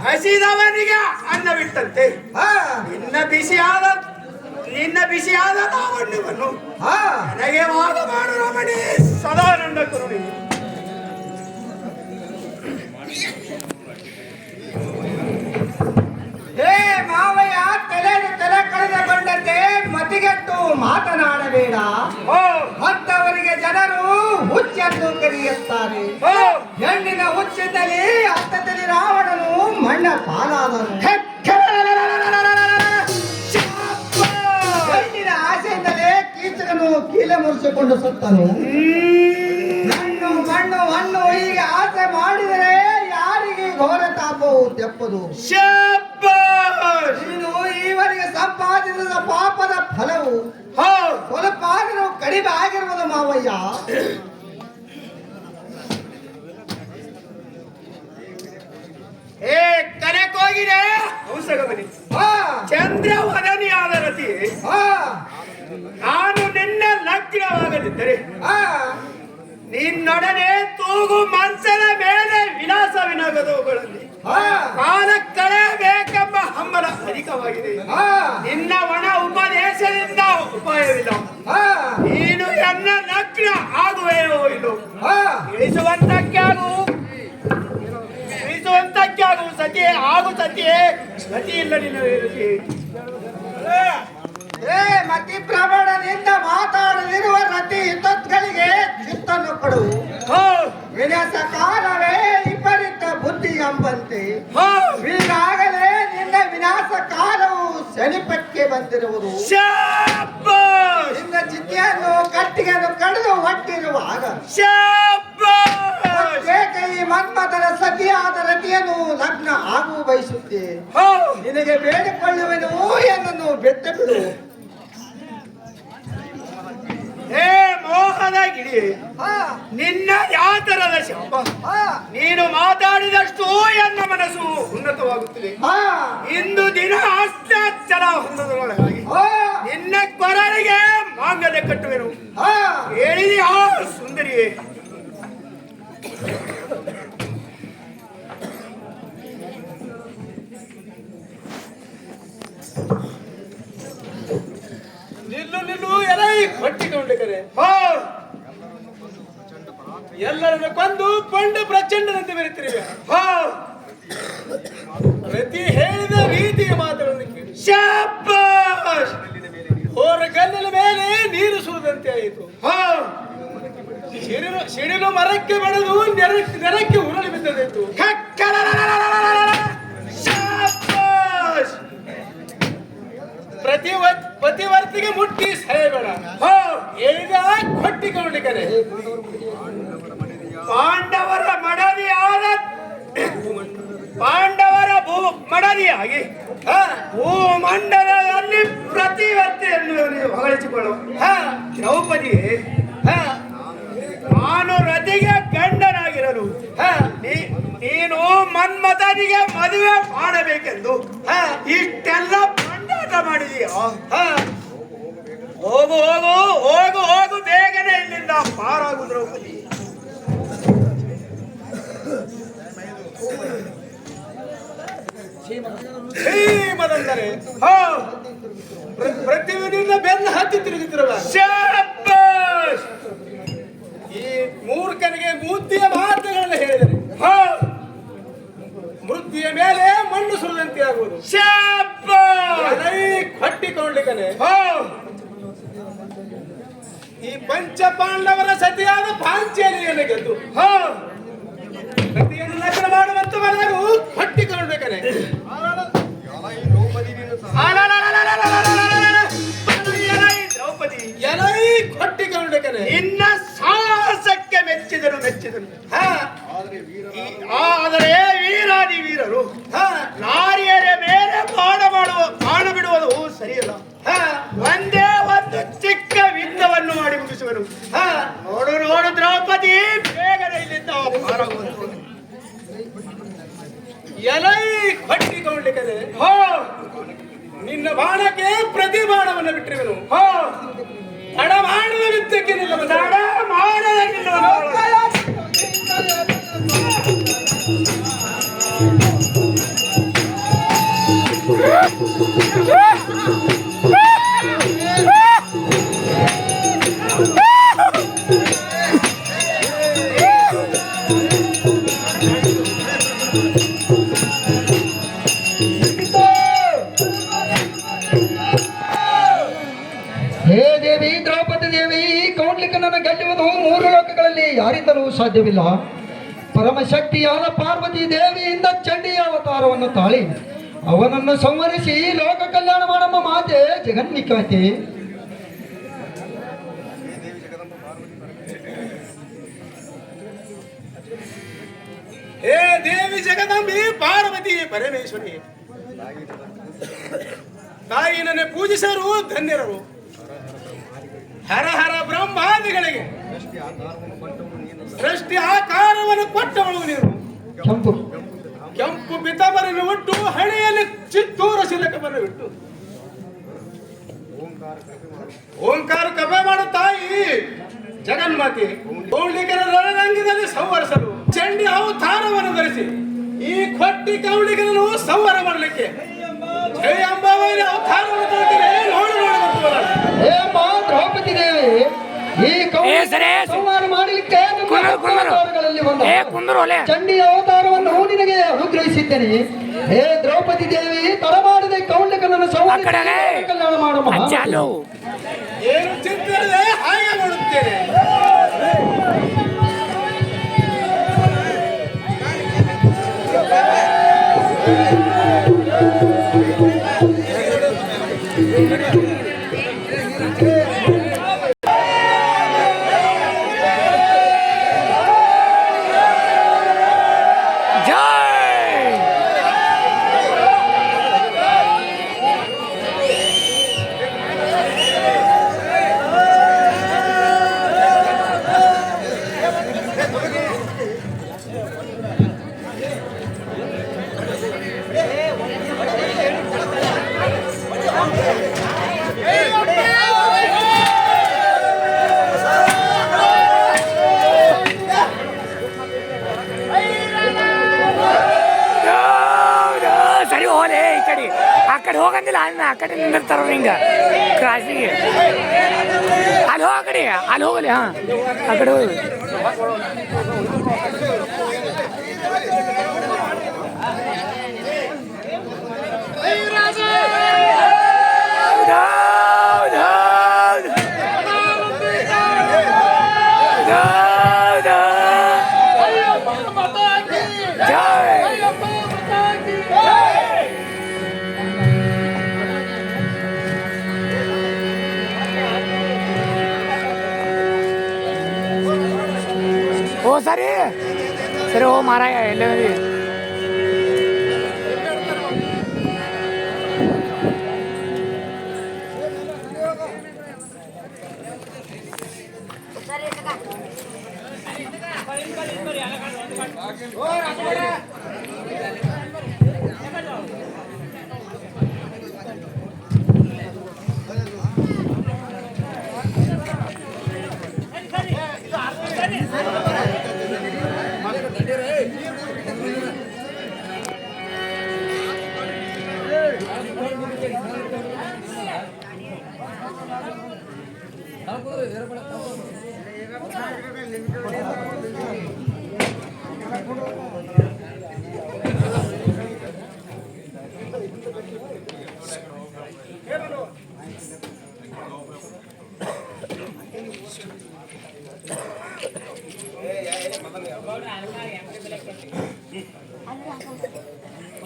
ಹಸಿದವನಿಗೆ ಅನ್ನವಿಟ್ಟಂತೆ ನಿನ್ನ ಬಿಸಿಯಾದ ಲಾವಣ್ಯವನ್ನು ನನಗೆ ವಾದ ಮಾಡು ರಮಣಿ, ಸದಾ ನನ್ನ ಕರುಣಿ. ಹೇ ಮಾವಯ್ಯ, ತಲೆ ಕಳೆದುಕೊಂಡಂತೆ ಮತಿಗೆಟ್ಟು ಮಾತನಾಡಬೇಡ. ಮತ್ತವರಿಗೆ ಜನರು ಹುಚ್ಚೆಂದು ಕರೆಯುತ್ತಾರೆ. ಹೆಣ್ಣಿನ ಹುಚ್ಚಿನಲ್ಲಿ ಹತ್ತದಲ್ಲಿ ರಾವಣನು ಮಣ್ಣ ಪಾಲಾದನು. ಹೆಣ್ಣಿನ ಆಸೆಯಿಂದಲೇ ಕೀಚಕನು ಕೀಲೆ ಮುರಿಸಿಕೊಂಡು ಸತ್ತನು. ಮಣ್ಣು ಮಣ್ಣು ಹಣ್ಣು ಹೀಗೆ ಆಸೆ ಮಾಡಿದರೆ ಯಾರಿಗೆ ಘೋರ ತಾಪವು ತೆಪ್ಪದು. ನೀನು ಈವರೆಗೆ ಸಂಪಾದಿಸಿದ ಪಾಪದ ಫಲವು ಸ್ವಲ್ಪ ಆದರೂ ಕಡಿಮೆ ಆಗಿರುವುದು ಮಾವಯ್ಯ. ಏ ಕನಕೋಗಿದೆ ಹಂಸಗಮನಿ ಹಾ ಚಂದ್ರವದನಿಯಾದ ರತಿ ಹಾ ನಾನು ನಿನ್ನ ಲಗ್ನವಾಗದಿದ್ದರೆ ಹಾ ನಿನ್ನೊಡನೆ ತೂಗು ಮಂಚದ ಮೇಲೆ ವಿಲಾಸವಿನಗದುಗಳಲ್ಲಿ ಹಾ ಕಾಲ ಕಳೆಯಬೇಕೆಂಬ ಹಂಬಲ ಅಧಿಕವಾಗಿದೆ. ಹಾ ನಿನ್ನ ಒಣ ಉಪದೇಶದಿಂದ ಉಪಾಯವಿಲ್ಲ. ಹಾ ನೀನು ನನ್ನ ಲಗ್ನ ಆಗುವೆಯೋ ಇಲ್ಲೋ ಹಾ ಇಳಿಸುವಂತಕ್ಕಾಗು ಸತಿಯೇ ಆಗು ಸತಿಯೇ ಗತಿ ಇಲ್ಲ ನಿನ್ನ ರತಿ. ಏ ಮತಿ ಪ್ರಮಾಣದಿಂದ ಮಾತಾಡಲಿರುವ ರತಿ ತತ್ಗಳಿಗೆ ಚಿತ್ತನ್ನು ಕೊಡು. ವಿನಾಶ ಕಾಲವೇ ವಿಪರೀತ ಬುದ್ಧಿ ಎಂಬಂತೆ ಈಗಾಗಲೇ ನಿನ್ನ ವಿನಾಶ ಕಾಲವು ಸನಿಪಕ್ಕೆ ಬಂದಿರುವುದು. ನಿನ್ನ ಚಿತೆಯನ್ನು ಕಟ್ಟಿಗೆಯನ್ನು ಕಡಿದು ಹೊಟ್ಟಿರುವಾಗ ಈ ಮನ್ಮಥನ ಸತಿಯಾದ ರತಿಯನ್ನು ಲಗ್ನ ಆಗು ಬಯಸುತ್ತೆ. ನಿನಗೆ ಬೇಡಿಕೊಳ್ಳುವೆನು ಎನ್ನನ್ನು ಬೆತ್ತ ಬಿಡು. ಹೇ ಮೋಹದ ಗಿಳಿ, ನಿನ್ನ ಯಾತರದ ಶಾಪ. ನೀನು ಮಾತಾಡಿದಷ್ಟು ಎನ್ನ ಮನಸ್ಸು ಉನ್ನತವಾಗುತ್ತಿದೆ. ಇಂದು ದಿನ ಅಷ್ಟಾಚಲ ಹೊಂದದೊಳಗಾಗಿ ನಿನ್ನ ಕೊರಳಿಗೆ ಮಾಂಗಲ್ಯ ಕಟ್ಟುವೆನು. ಹೇಳಿದೆಯಾ ಸುಂದರಿಯೇ? ನಿಲ್ಲು ಎಲೈ ಹೊಟ್ಟಿಕೊಂಡರೆ ಎಲ್ಲರನ್ನು ಕೊಂದು ಕೊಂಡ ಪ್ರಚಂಡನಂತೆ ಬೆರೆತಿರುವೆ. ಪ್ರತಿ ಹೇಳಿದ ರೀತಿಯ ಮಾತುಗಳನ್ನು ಕೇಳಿ ಹೋರ ಗಲ್ಲಿನ ಮೇಲೆ ನೀರು ಸುರಿದಂತೆ ಆಯಿತು. ಸಿಡಿಲು ಮರಕ್ಕೆ ಬಡಿದು ನೆರಕ್ಕೆ ಉರುಳಿ ಬಿದ್ದದಿತ್ತು. ಪ್ರತಿವರ್ತಿಗೆ ಮುಟ್ಟಿ ಸಹಬೇಡ. ಹೇಳಿದ ಹೊಟ್ಟಿಕೊಂಡಿಕರೆ ಪಾಂಡವರ ಮಡದಿಯಾಗಿ ಭೂಮಂಡಲದಲ್ಲಿ ಪ್ರತಿವರ್ತಿಯನ್ನು ಹೊಗಳಿಸಿಕೊಳ್ಳುವ ದ್ರೌಪದಿ, ನಾನು ರತಿಗೆ ಗಂಡನಾಗಿರಲು ನೀನು ಮನ್ಮಥನಿಗೆ ಮದುವೆ ಮಾಡಬೇಕೆಂದು ಇಷ್ಟೆಲ್ಲ ಪಂಡಾಟ ಮಾಡಿದೀಯ. ಹೋಗು ಹೋಗು ಹೋಗು ಹೋಗು, ಬೇಗನೆ ಇಲ್ಲಿಂದ ಪಾರಾಗು ದ್ರೌಪದಿ. ಶ್ರೀಮದಂದರೆ ಪ್ರತಿನಿಧಿಯಿಂದ ಬೆನ್ನ ಹತ್ತಿ ತಿರುಗುತ್ತಿರುವ ಈ ಮೂರ್ಖನಿಗೆ ಬುದ್ಧಿಯ ಮಾತುಗಳನ್ನು ಹೇಳಿದರೆ ಮೃತ್ಯುಯ ಮೇಲೆ ಮಣ್ಣು ಸುರಿದಂತೆ ಆಗುವುದು. ಹೊಟ್ಟಿಕೊಳ್ಳಿಕನೆ ಈ ಪಂಚ ಪಾಂಡವರ ಸತಿಯಾದ ಪಾಂಚಾಲಿಯನ್ನು ಗೆದ್ದು ಪ್ರತಿಯನ್ನು ಲಗ್ನ ಮಾಡುವಂತ ಮನೆಗೂ ಹೊಟ್ಟಿಕೊಳ್ಳಬೇಕನೆ. ದ್ರೌಪದಿ ಎಲೈ ಹೊಟ್ಟಿಕೊಳ್ಳಬೇಕನೆ. ಇನ್ನ ಸಾಹಸಕ್ಕೆ ಮೆಚ್ಚಿದರು ಆದರೆ ವೀರಾದಿ ವೀರರು ನಾರಿಯರ ಮೇಲೆ ಬಾಣ ಬಿಡುವುದು ಸರಿಯಲ್ಲ. ಒಂದೇ ಒಂದು ಚಿಕ್ಕ ಯುದ್ಧವನ್ನು ಮಾಡಿ ಮುಗಿಸುವರು. ನೋಡು ದ್ರೌಪದಿ, ಬೇಗನೆ ಇಲ್ಲಿಂದ ಪಾರಾಗುವುದು. ಎಲೈ ಹೊಟ್ಟಿಕೊಳ್ಳಿಕನೆ ನಿನ್ನ ಬಾಣಕ್ಕೆ ಪ್ರತಿ ಬಾಣವನ್ನು ಬಿಟ್ಟಿರುವನು. ತಡ ಮಾಡುವ ಯುದ್ಧಕ್ಕೆ ನಿಲ್ಲುವ ತಡ ಮಾಡದ ನಿಲ್ಲುವ. ಹೇ ದೇವಿ ದ್ರೌಪದಿ ದೇವಿ, ಕೌಂಡ್ಲಿಕನನ್ನು ಗೆಲ್ಲುವುದು ಮೂರು ಲೋಕಗಳಲ್ಲಿ ಯಾರಿಂದಲೂ ಸಾಧ್ಯವಿಲ್ಲ. ಪರಮಶಕ್ತಿಯಾದ ಪಾರ್ವತಿ ದೇವಿಯಿಂದ ಚಂಡಿಯ ಅವತಾರವನ್ನು ತಾಳಿ ಅವನನ್ನು ಸಂವರಿಸಿ ಲೋಕ ಕಲ್ಯಾಣ ಮಾಡಮ್ಮ ಮಾತೆ ಜಗನ್ನಿಕಾತೆ. ಹೇ ದೇವಿ ಜಗದಂಬಿ ಪಾರ್ವತಿ ಪರಮೇಶ್ವರಿ, ತಾಯಿನನ್ನೇ ಪೂಜಿಸರು ಧನ್ಯರರು. ಹರ ಹರ ಬ್ರಹ್ಮಾದಿಗಳಿಗೆ ಸೃಷ್ಟಿ ಆಕಾರವನ್ನು ಕೊಟ್ಟವಳು ನೀನು. ಕೆಂಪು ಕೆಂಪು ಬಿತ್ತಮರನ್ನು ಬಿಟ್ಟು ಹಣೆಯಲ್ಲಿ ಚಿತ್ತೂರ ಶಿಲಕವನ್ನು ಬಿಟ್ಟು ಓಂಕಾರ ಕಪೆ ಮಾಡು ತಾಯಿ ಜಗನ್ಮಾತೆ ಕೌಳಿಕರ ರಣರಂಗದಲ್ಲಿ ಸಂವರಿಸಲು ಚಂಡಿ ಅವತಾರವನ್ನು ಧರಿಸಿ ಈ ಕೊಟ್ಟಿ ಕೌಳಿಕರನ್ನು ಸಂಹಾರ ಮಾಡಲಿಕ್ಕೆ ಜಯ ಅಂಬಾಬಾಯಿ ಅವತಾರವನ್ನು ತೋರಿಸಿದೆ. ನೋಡಿ ಏ ಮಾ ದ್ರೌಪದಿ ದೇವಿ ಈ ಸಂಹಾರ ಮಾಡಲಿಕ್ಕೆ ಚಂಡಿ ಅವತಾರವನ್ನು ನಿನಗೆ ಅನುಗ್ರಹಿಸಿದ್ದೇನೆ. ಹೇ ದ್ರೌಪದಿ ದೇವಿ ತಡ ಮಾಡದೆ ಕೌಂಡಿಕನನ್ನು ಸಂಹಾರ ಕಲ್ಯಾಣ ಮಾಡಮ್ಮ. ಏನು ಚಿಂತಿರದೆ ಹಾಗೆ ಮಾಡುತ್ತೇನೆ. ಸರಿ ಹೋಲೆ ಈ ಕಡೆ ಆ ಕಡೆ ಹೋಗಂದಿಲ್ಲ ಅನ್ನ ಆ ಕಡೆ ನಿಂದಿರ್ತಾರ ಹಿಂಗ ಕ್ರಾಸಿಗೆ ಅಲ್ಲಿ ಹೋಗ ಕಡೆ ಅಲ್ಲಿ ಹೋಗಲಿ ಹಾ ಆ ಕಡೆ ಹೋಗಿ ಓ ಸರಿ ಸರಿ ಓ ಮಾರಾಯ ಎಲ್ಲೇ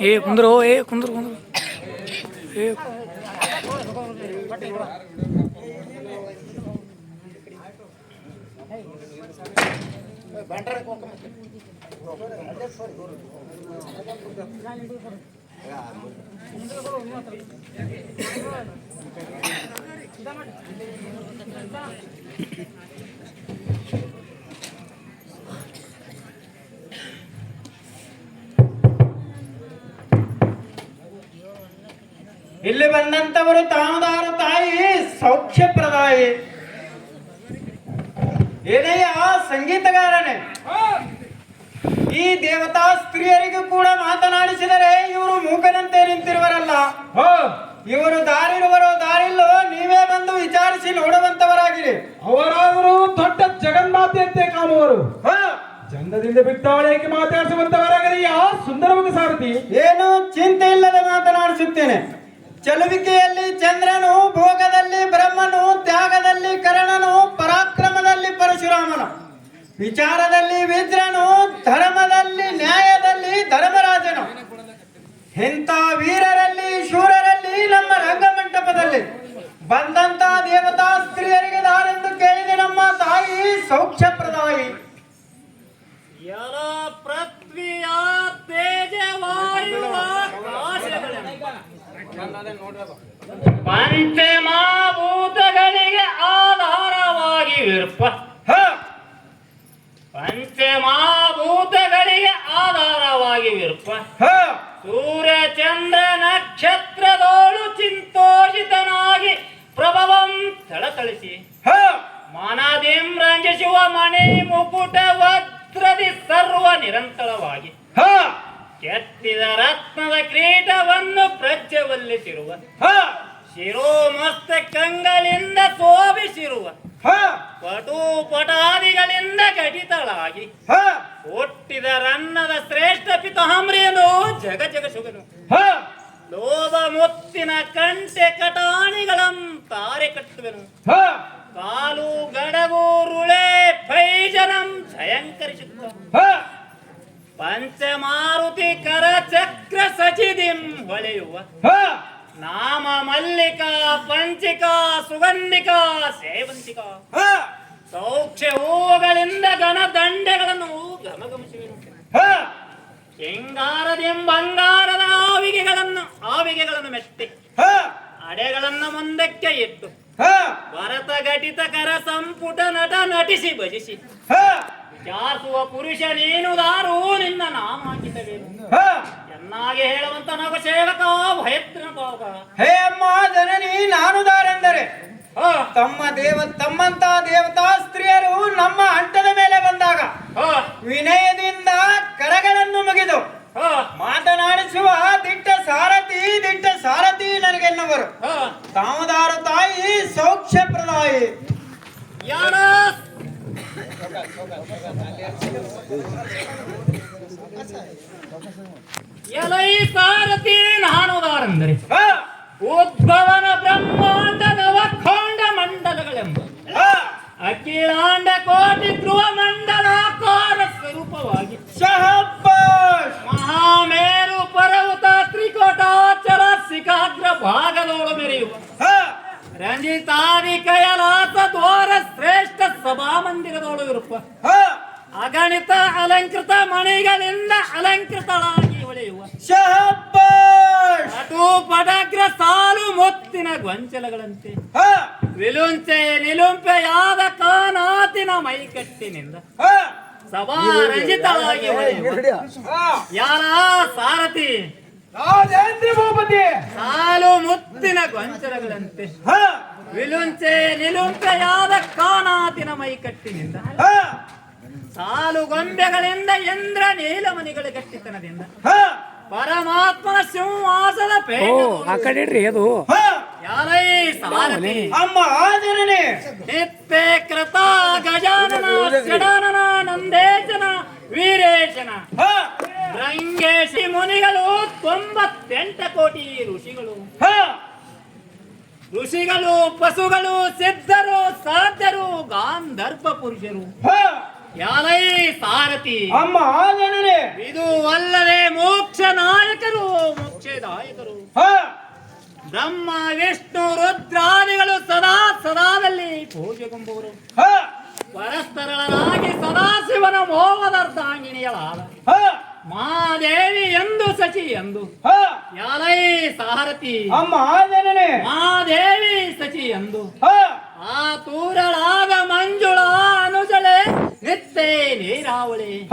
ए कुंदरो ए कुंदर कुंदर ए ಇಲ್ಲಿ ಬಂದಂತವರು ತಾಮದಾರ ತಾಯಿ ಸೌಖ್ಯಪ್ರದಾಯಿ ಏನಯ್ಯ ಸಂಗೀತಗಾರನೇ ಈ ದೇವತಾ ಸ್ತ್ರೀಯರಿಗೂ ಕೂಡ ಮಾತನಾಡಿಸಿದರೆ ಇವರು ಮೂಕನಂತೆ ನಿಂತಿರುವರಲ್ಲ ಇವರು ದಾರಿರುವರೋ ದಾರಿಲ್ಲೋ ನೀವೇ ಬಂದು ವಿಚಾರಿಸಿ ನೋಡುವಂತವರಾಗಿರಿ. ಅವರಾದರೂ ದೊಡ್ಡ ಜಗನ್ಮಾತೆಯಂತೆ ಕಾಣುವರು, ಚಂದದಿಂದ ಬಿಟ್ಟವಳೇಕೆ ಮಾತಾಡಿಸುವಂತವರಾಗಲಿ. ಆ ಸುಂದರವಾಗಿ ಸಾರಥಿ ಏನು ಚಿಂತೆ ಇಲ್ಲದೆ ಮಾತನಾಡಿಸುತ್ತೇನೆ. ಚಲುವಿಕೆಯಲ್ಲಿ ಚಂದ್ರನು, ಭೋಗದಲ್ಲಿ ಬ್ರಹ್ಮನು, ತ್ಯಾಗದಲ್ಲಿ ಕರ್ಣನು, ಪರಾಕ್ರಮದಲ್ಲಿ ಪರಶುರಾಮನು, ವಿಚಾರದಲ್ಲಿ ವಿದ್ರನು, ಧರ್ಮದಲ್ಲಿ ನ್ಯಾಯದಲ್ಲಿ ಧರ್ಮರಾಜನು, ಇಂಥ ವೀರರಲ್ಲಿ ಶೂರರಲ್ಲಿ ನಮ್ಮ ರಂಗಮಂಟಪದಲ್ಲಿ ಬಂದಂತ ದೇವತಾ ಸ್ತ್ರೀಯರಿಗೆ ದಾರೆಂದು ಕೇಳಿದೆ ನಮ್ಮ ತಾಯಿ ಸೌಖ್ಯಪ್ರದಾಯಿ. ಪೃಥ್ವಿಯ ತೇಜವಾಯುವ ಪಂಚಮಭೂತಗಳಿಗೆ ಆಧಾರವಾಗಿ ವಿರ್ಪ ಪಂಚಮಭೂತಗಳಿಗೆ ಆಧಾರವಾಗಿ ವಿರ್ಪ ನಿರಂತರವಾಗಿ ಹ ಕೆತ್ತಿದ ರತ್ನದ ಕ್ರೀಟವನ್ನು ಪ್ರಜ್ವಲಿಸಿರುವ ಹ ಶಿರೋಮಸ್ತಕಗಳಿಂದ ಶೋಭಿಸಿರುವ ಹ ಪಟಾದಿಗಳಿಂದ ಘಟಿತಳಾಗಿ ಹ ಹುಟ್ಟಿದ ರನ್ನದ ಶ್ರೇಷ್ಠ ಪಿತಾಮ್ರಿಯನು ಜಗ ಜಗ ಸುಗನು ಹ ಲೋಭ ಮುತ್ತಿನ ಕಂಟೆ ಕಟಾಣಿಗಳಂ ತಾರೆ ಕಟ್ಟುವೆನು ಹ ಕಾಲು ಗಡಗು ರುಳೆ ಫೈಜನಂ ಭಯಂಕರಿಸುತ್ತ ಹ ಪಂಚಮಾರುತಿ ಕರ ಚಕ್ರ ಸಚಿದಿಂ ಹೊಳೆಯುವ ಹ ನಾಮ ಮಲ್ಲಿಕಾ ಪಂಚಿಕಾ ಸುಗಂಧಿಕಾ ಸೇವಂತಿಕಾ ಹ ಸೌಖ್ಯ ಹೂವುಗಳಿಂದ ಘನದಂಡೆಗಳನ್ನು ಗಮಗಮಿಸುವೆನು ಹ ಬಂಗಾರದ ಆವಿಗೆಗಳನ್ನು ಮೆಟ್ಟಿ ಹ ಅಡೆಗಳನ್ನು ಮುಂದಕ್ಕೆ ಇಟ್ಟು ಹ ಭರತ ಘಟಿತ ಕರ ಸಂಪುಟ ನಟ ನಟಿಸಿ ಭಜಿಸಿ ಹ ವಿಚಾರಿಸುವ ಪುರುಷ ನೀನು ದಾರು ನಿನ್ನ ನಾಮಾಂಕಿತವೇನು ಹ ಚೆನ್ನಾಗಿ ಹೇಳುವಂತ ನಗ ಸೇವಕ ಭಯತ್ರ ಭಾಗ ಹೇ ಅಮ್ಮ ಜನನಿ ನಾನು ದಾರೆಂದರೆ ತಮ್ಮಂತ ದೇವತಾ ಸ್ತ್ರೀಯರು ನಮ್ಮ ಅಂಟದ ಮೇಲೆ ಬಂದಾಗ ವಿನಯದಿಂದ ಕರಗಳನ್ನು ಮುಗಿದು ಮಾತನಾಡಿಸುವ ದಿಟ್ಟ ಸಾರಥಿ ನನಗೆನ್ನುವರು ತಾಮದಾರ ತಾಯಿ ಸೌಖ್ಯ ಪ್ರದಾಯಿ ಯಾರ ಎಲೈ ಸಾರಥಿ ನಾನು ದಾರೆಂದರೆ ಉದ್ಭವನ ಬ್ರಹ್ಮಾಂಡ ನವಖಂಡ ಮಂಡಲಗಳೆಂಬ ಅಖಿಲಾಂಡ ಕೋಟಿ ಧ್ರುವ ಮಂಡಲಾಕಾರ ಸ್ವರೂಪವಾಗಿ ಮಹಾಮೇರು ಪರ್ವತ ತ್ರಿಕೋಟಾಚಲ ಶಿಖಾಗ್ರ ಭಾಗದೋಳು ಮೆರೆಯುವ ರಂಜಿತಾದಿ ಕಯಲಾಸ ದ್ವಾರ ಶ್ರೇಷ್ಠ ಸಭಾ ಮಂದಿರದೋಳು ಇರುತ್ತ ಅಗಣಿತ ಅಲಂಕೃತ ಮಣಿಗಳಿಂದ ಅಲಂಕೃತಳಾಗಿ ಹೊಳೆಯುವ ಅಟು ಪಟಾಗ್ರ ಸಾಲು ಮುತ್ತಿನ ಗೊಂಚಲಗಳಂತೆ ವಿಲುಂಚೆ ನಿಲುಂಪೆಯಾದ ಕಾನಾತಿನ ಮೈಕಟ್ಟಿನಿಂದ ಸಭಾ ರಂಜಿತಳಾಗಿ ಹೊಳೆಯುವ ಯಾರ ಸಾರಥಿ ರಾಜೇಂದ್ರ ಭೂಪತಿ ಸಾಲು ಮುತ್ತಿನ ಗೊಂಚಲಗಳಂತೆ ವಿಲುಂಚೆ ನಿಲುಂಪೆಯಾದ ಕಾನಾತಿನ ಮೈಕಟ್ಟಿನಿಂದ ಸಾಲು ಗೊಂಬೆಗಳಿಂದ ಇಂದ್ರ ನೀಲಮಣಿಗಳ ಗಟ್ಟಿತನದಿಂದ ಪರಮಾತ್ಮನ ಸಿಂಹಾಸದ ಆ ಕಡೆ ಇಡ್ರಿ ಅದು ಯಾರೈ ಸಾರಥಿ ಅಮ್ಮ ಆದರಣೆ ನಿತ್ಯ ಕೃತ ಗಜಾನನ ಷಡಾನನ ನಂದೇಶನ ವೀರೇಶನ ರಂಗೇಶಿ ಮುನಿಗಳು 98 ಕೋಟಿ ಋಷಿಗಳು ಪಶುಗಳು ಸಿದ್ಧರು ಸಾಧ್ಯರು ಗಾಂಧರ್ವ ಪುರುಷರು ಯಾರೈ ಸಾರಥಿ ಅಮ್ಮ ಆದರಣೆ ಇದು ಅಲ್ಲದೆ ಮೋಕ್ಷ ನಾಯಕರು ಮೋಕ್ಷದಾಯಕರು ಬ್ರಹ್ಮ ವಿಷ್ಣು ರುದ್ರಾದಿಗಳು ಸದಾದಲ್ಲಿ ಪೂಜೆಗೊಂಬವರು ಪರಸ್ಪರರಾಗಿ ಸದಾಶಿವನ ಮೋಹದರ್ಧಾಂಗಿಣಿಯಳಾದ ಮಹಾದೇವಿ ಎಂದು ಸಚಿ ಎಂದು ಯಾರೈ ಸಾರಥಿ ಅಮ್ಮ ಆದರಣೆ ಮಹಾದೇವಿ ಸಚಿ ಎಂದು ಆ ತೂರಳಾದ ಮಂಜುಳ ಅನುಜಳೆ ನಿತ್ಯ ನೀರಾವಳಿ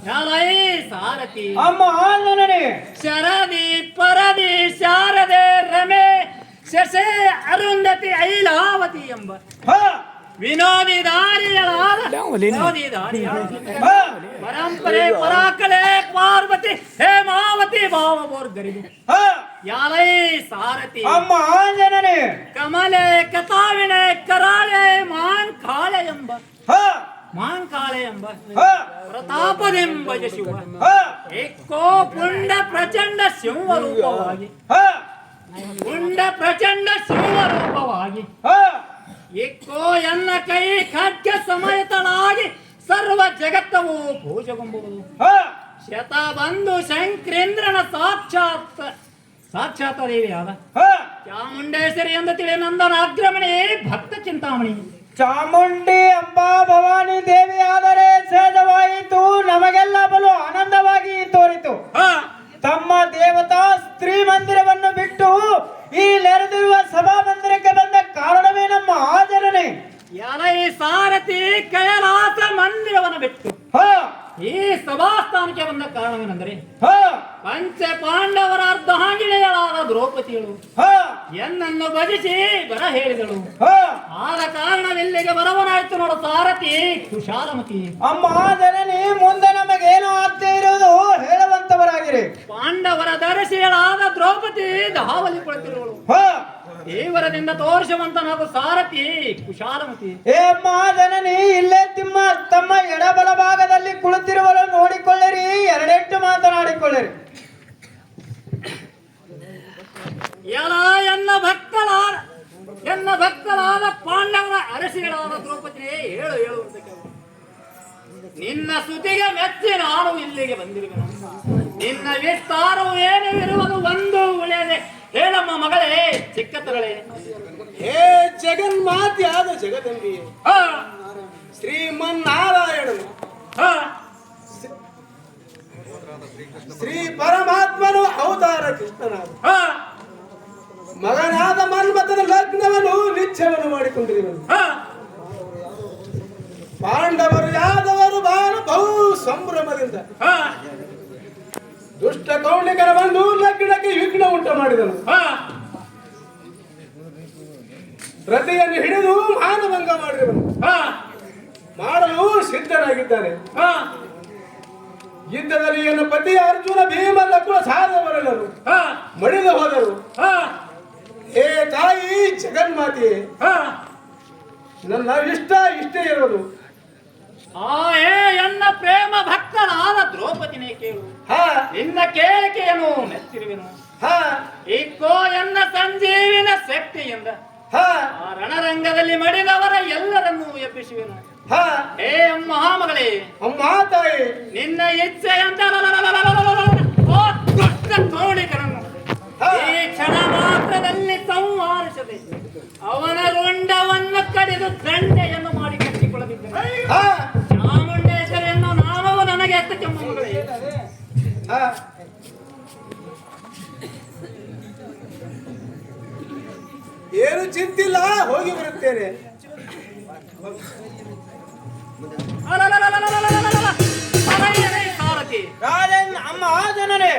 ಯಾರೈ ಸಾರಥಿ ಅಮ್ಮ ಆದರಣೆ ಶರದಿ ಪರದಿ ಶಾರದೆ ರಮೆ ಶಶೆ ಅರುಂಧತಿ ಐಲಾವತಿ ಎಂಬ ವಿನೋದಿ ದಾರಿಯಳಾದ ಪರಂಪರೆ ಪರಾಕಲೆ ಪಾರ್ವತಿ ಹೇಮಾವತಿ ಭಾವಬೋರ್ಗರಿದು ಯಾರೈ ಸಾರಥಿ ಅಮ್ಮ ಆದರಣೆ ಕಮಲೆ ಕತಾವಿಣೆ ಕರಾಳೆ ಮಾಂಕಾಳೆ ಎಂಬ ಪ್ರತಾಪದೆಂಬ ಶಿವ ಏಕೋ ಪುಂಡ ಪ್ರಚಂಡ ಸಿಂಹರೂಪವಾಗಿ ಏಕೋ ಎನ್ನ ಕೈ ಖಡ್ಗ ಸಮೇತನಾಗಿ ಸರ್ವ ಜಗತ್ತವು ಪೂಜೆಗೊಂಬುವುದು ಶತ ಬಂಧು ಶಂಕರೇಂದ್ರನ ಸಾಕ್ಷಾತ್ ದೇವಿಯಾದ ಚಾಮುಂಡೇಶ್ವರಿ ಎಂದು ತಿಳಿ ನಂದನ ಅಗ್ರಮಣಿ ಭಕ್ತ ಚಿಂತಾಮಣಿ ಚಾಮುಂಡಿ ಅಂಬಾ ಭವಾನಿ ದೇವಿ ಆದರೆ ಸಹಜವಾಯಿತು ನಮಗೆಲ್ಲ ಬಲು ಆನಂದವಾಗಿ ತೋರಿತು ತಮ್ಮ ದೇವತಾ ಸ್ತ್ರೀ ಮಂದಿರವನ್ನು ಬಿಟ್ಟು ಈ ನೆರೆದಿರುವ ಸಭಾ ಮಂದಿರಕ್ಕೆ ಬಂದ ಕಾರಣವೇ ನಮ್ಮ ಆಚರಣೆ ಯಾರೈ ಸಾರಥಿ ಕೈಲಾಸ ಮಂದಿರವನ್ನು ಬಿಟ್ಟು ಈ ಸಭಾಸ್ಥಾನಕ್ಕೆ ಬಂದ ಕಾರಣವೇನೆಂದರೆ ಪಂಚ ಪಾಂಡವರ ಅರ್ಧಾಂಗಿಣಿಯಳಾದ ದ್ರೌಪದಿಗಳು ಎನ್ನನ್ನು ಭಜಿಸಿ ಬರ ಹೇಳಿದಳು ಆದ ಕಾರಣ ಇಲ್ಲಿಗೆ ಬರವನಾಯ್ತು ನೋಡು ಸಾರಥಿ ಕುಶಾಲಮತಿ. ಅಮ್ಮ ಜನನಿ ಮುಂದೆ ನಮಗೇನು ಆಗ್ತಾ ಇರುವುದು ಹೇಳುವಂತವರಾಗಿರಿ. ಪಾಂಡವರ ದರ್ಶಿಗಳಾದ ದ್ರೌಪದಿ ಧಾವಲಿ ಕುಳಿತಿರುವಳು. ಹ ಈವರದಿಂದ ತೋರಿಸುವಂತ ನಾವು ಸಾರಥಿ ಕುಶಾಲಮತಿ. ಏ ಅಮ್ಮ ಜನನಿ ಇಲ್ಲೇ ತಮ್ಮ ಎಡಬಲ ಭಾಗದಲ್ಲಿ ಕುಳಿತಿರುವಳು ನೋಡಿಕೊಳ್ಳಿರಿ, ಎರಡೆಟ್ಟು ಮಾತನಾಡಿಕೊಳ್ಳಿರಿ. ಎನ್ನ ಭಕ್ತರಾದ ಪಾಂಡವರ ಅರಸಿಗಳಾದ ದ್ರೌಪದಿಯೇ ಹೇಳು ಅಂತ ಕೇಳು. ನಿನ್ನ ಸ್ತುತಿಗೆ ಮೆಚ್ಚಿ ನಾನು ಇಲ್ಲಿಗೆ ಬಂದಿರುವೆನು. ನಿನ್ನ ವಿಸ್ತಾರವು ಏನು ಇರುವುದು ಒಂದು ಉಳಿಯದೆ ಹೇಳಮ್ಮ ಮಗಳೇ ಚಿಕ್ಕತಗಳೇ. ಹೇ ಜಗನ್ಮಾತೆಯಾದ ಜಗದಂಬೆಯೇ, ಶ್ರೀಮನ್ನಾರಾಯಣನು ಶ್ರೀ ಪರಮಾತ್ಮನು ಅವತಾರ ಕೃಷ್ಣನಾದ ಮಗನಾದ ಮನ್ಮಥನ ಲಗ್ನವನ್ನು ನಿಶ್ಚಯವನ್ನು ಮಾಡಿಕೊಂಡಿರುವನು. ಪಾಂಡವರು ಯಾದವರು ಬಹು ಸಂಭ್ರಮದಿಂದ ದುಷ್ಟ ಕೌಂಡಿಗರ ಬಂದು ಲಗ್ನಕ್ಕೆ ವಿಘ್ನ ಉಂಟು ಮಾಡಿದನು. ರಥೆಯನ್ನು ಹಿಡಿದು ಮಾನಭಂಗ ಮಾಡಿರುವನು. ಮಾಡಲು ಸಿದ್ಧನಾಗಿದ್ದಾನೆ. ಯುದ್ಧದಲ್ಲಿ ಏನು ಪತಿ ಅರ್ಜುನ ಭೀಮ ನಕುಲ ಸಹದೇವರೆಲ್ಲರೂ ಮಡಿದು ಹೋದರು. ಹೇ ತಾಯಿ ಜಗನ್ಮಾತೆ, ನನ್ನ ಇಷ್ಟೇ ಇರುವುದು. ಎನ್ನ ಪ್ರೇಮ ಭಕ್ತನಾದ ದ್ರೌಪದಿನೇ ಕೇಳು. ನಿನ್ನ ಕೇಳಿಕೆಯನ್ನು ಮೆಚ್ಚಿರುವೆನು. ಇಕ್ಕೋ ಎನ್ನ ಸಂಜೀವಿನ ಶಕ್ತಿಯಿಂದ ಆ ರಣರಂಗದಲ್ಲಿ ಮಡಿದವರ ಎಲ್ಲರನ್ನೂ ಎಬ್ಬಿಸುವೆನು. ಹೇ ಮಹಾಮಗಳೇ, ಅಮ್ಮ ತಾಯಿ, ನಿನ್ನ ಇಚ್ಛೆಯಂತ ತೋಣಿಕರನ್ನು ಈ ಕ್ಷಣ ಮಾತ್ರದಲ್ಲಿ ಸಂಹರಿಸದೆ ಅವನ ರುಂಡವನ್ನು ಕಡಿದು ದಂಡೆಯನ್ನು ಮಾಡಿ ಕಟ್ಟಿಕೊಳ್ಳದಿದ್ದರೆ ಚಾಮುಂಡೇಶ್ವರಿಯನ್ನು ನಾನು ನನಗೆ ಎತ್ತ ಕೆಮ್ಮಗಳೇ. ಏನು ಚಿಂತಿಲ್ಲ, ಹೋಗಿ ಬರುತ್ತೇನೆ. ಸಾರಥಿ ಅಮ್ಮ ಜನನೇ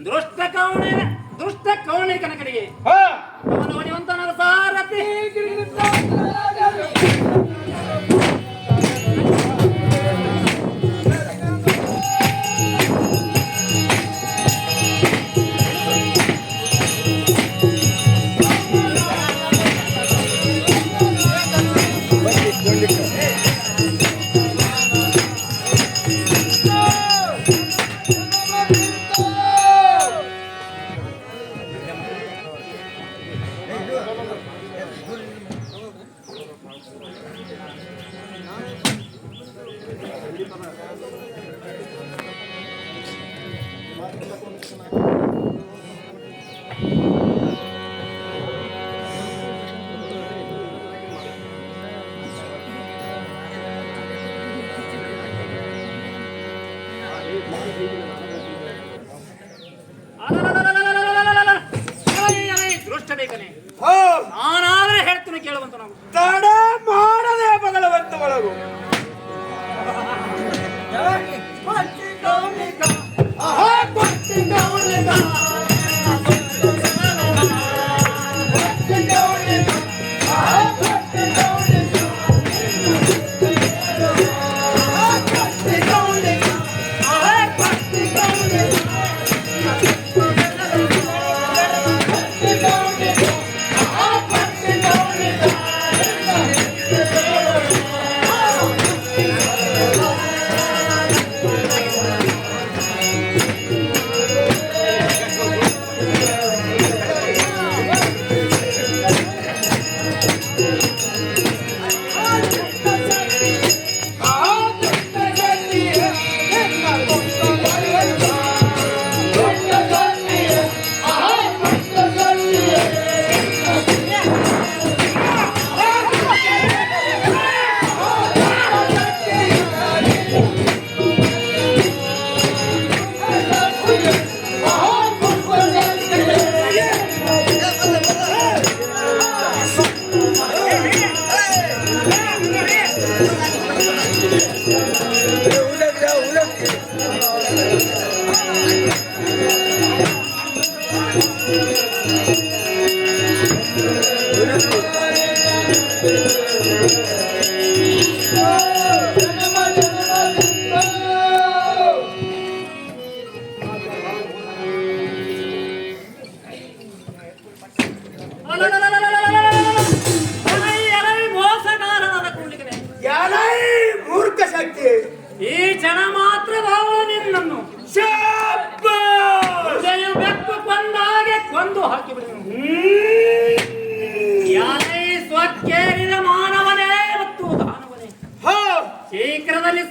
ದುಷ್ಟ ಕೌಣಿಕನ ಕಡೆಗೆ ಅವನು ಹೊಡೆಯುವಂತನಾದ ಸಾರಥಿ. ದೃಷ್ಟ ಬೇಕನೆ ನಾನಾದ್ರೆ ಹೇಳ್ತೀನಿ ಕೇಳುವಂತ ನಾವು ತಡ ಮಾಡದೆ ಬಗಲವಂತ ಒಳಗು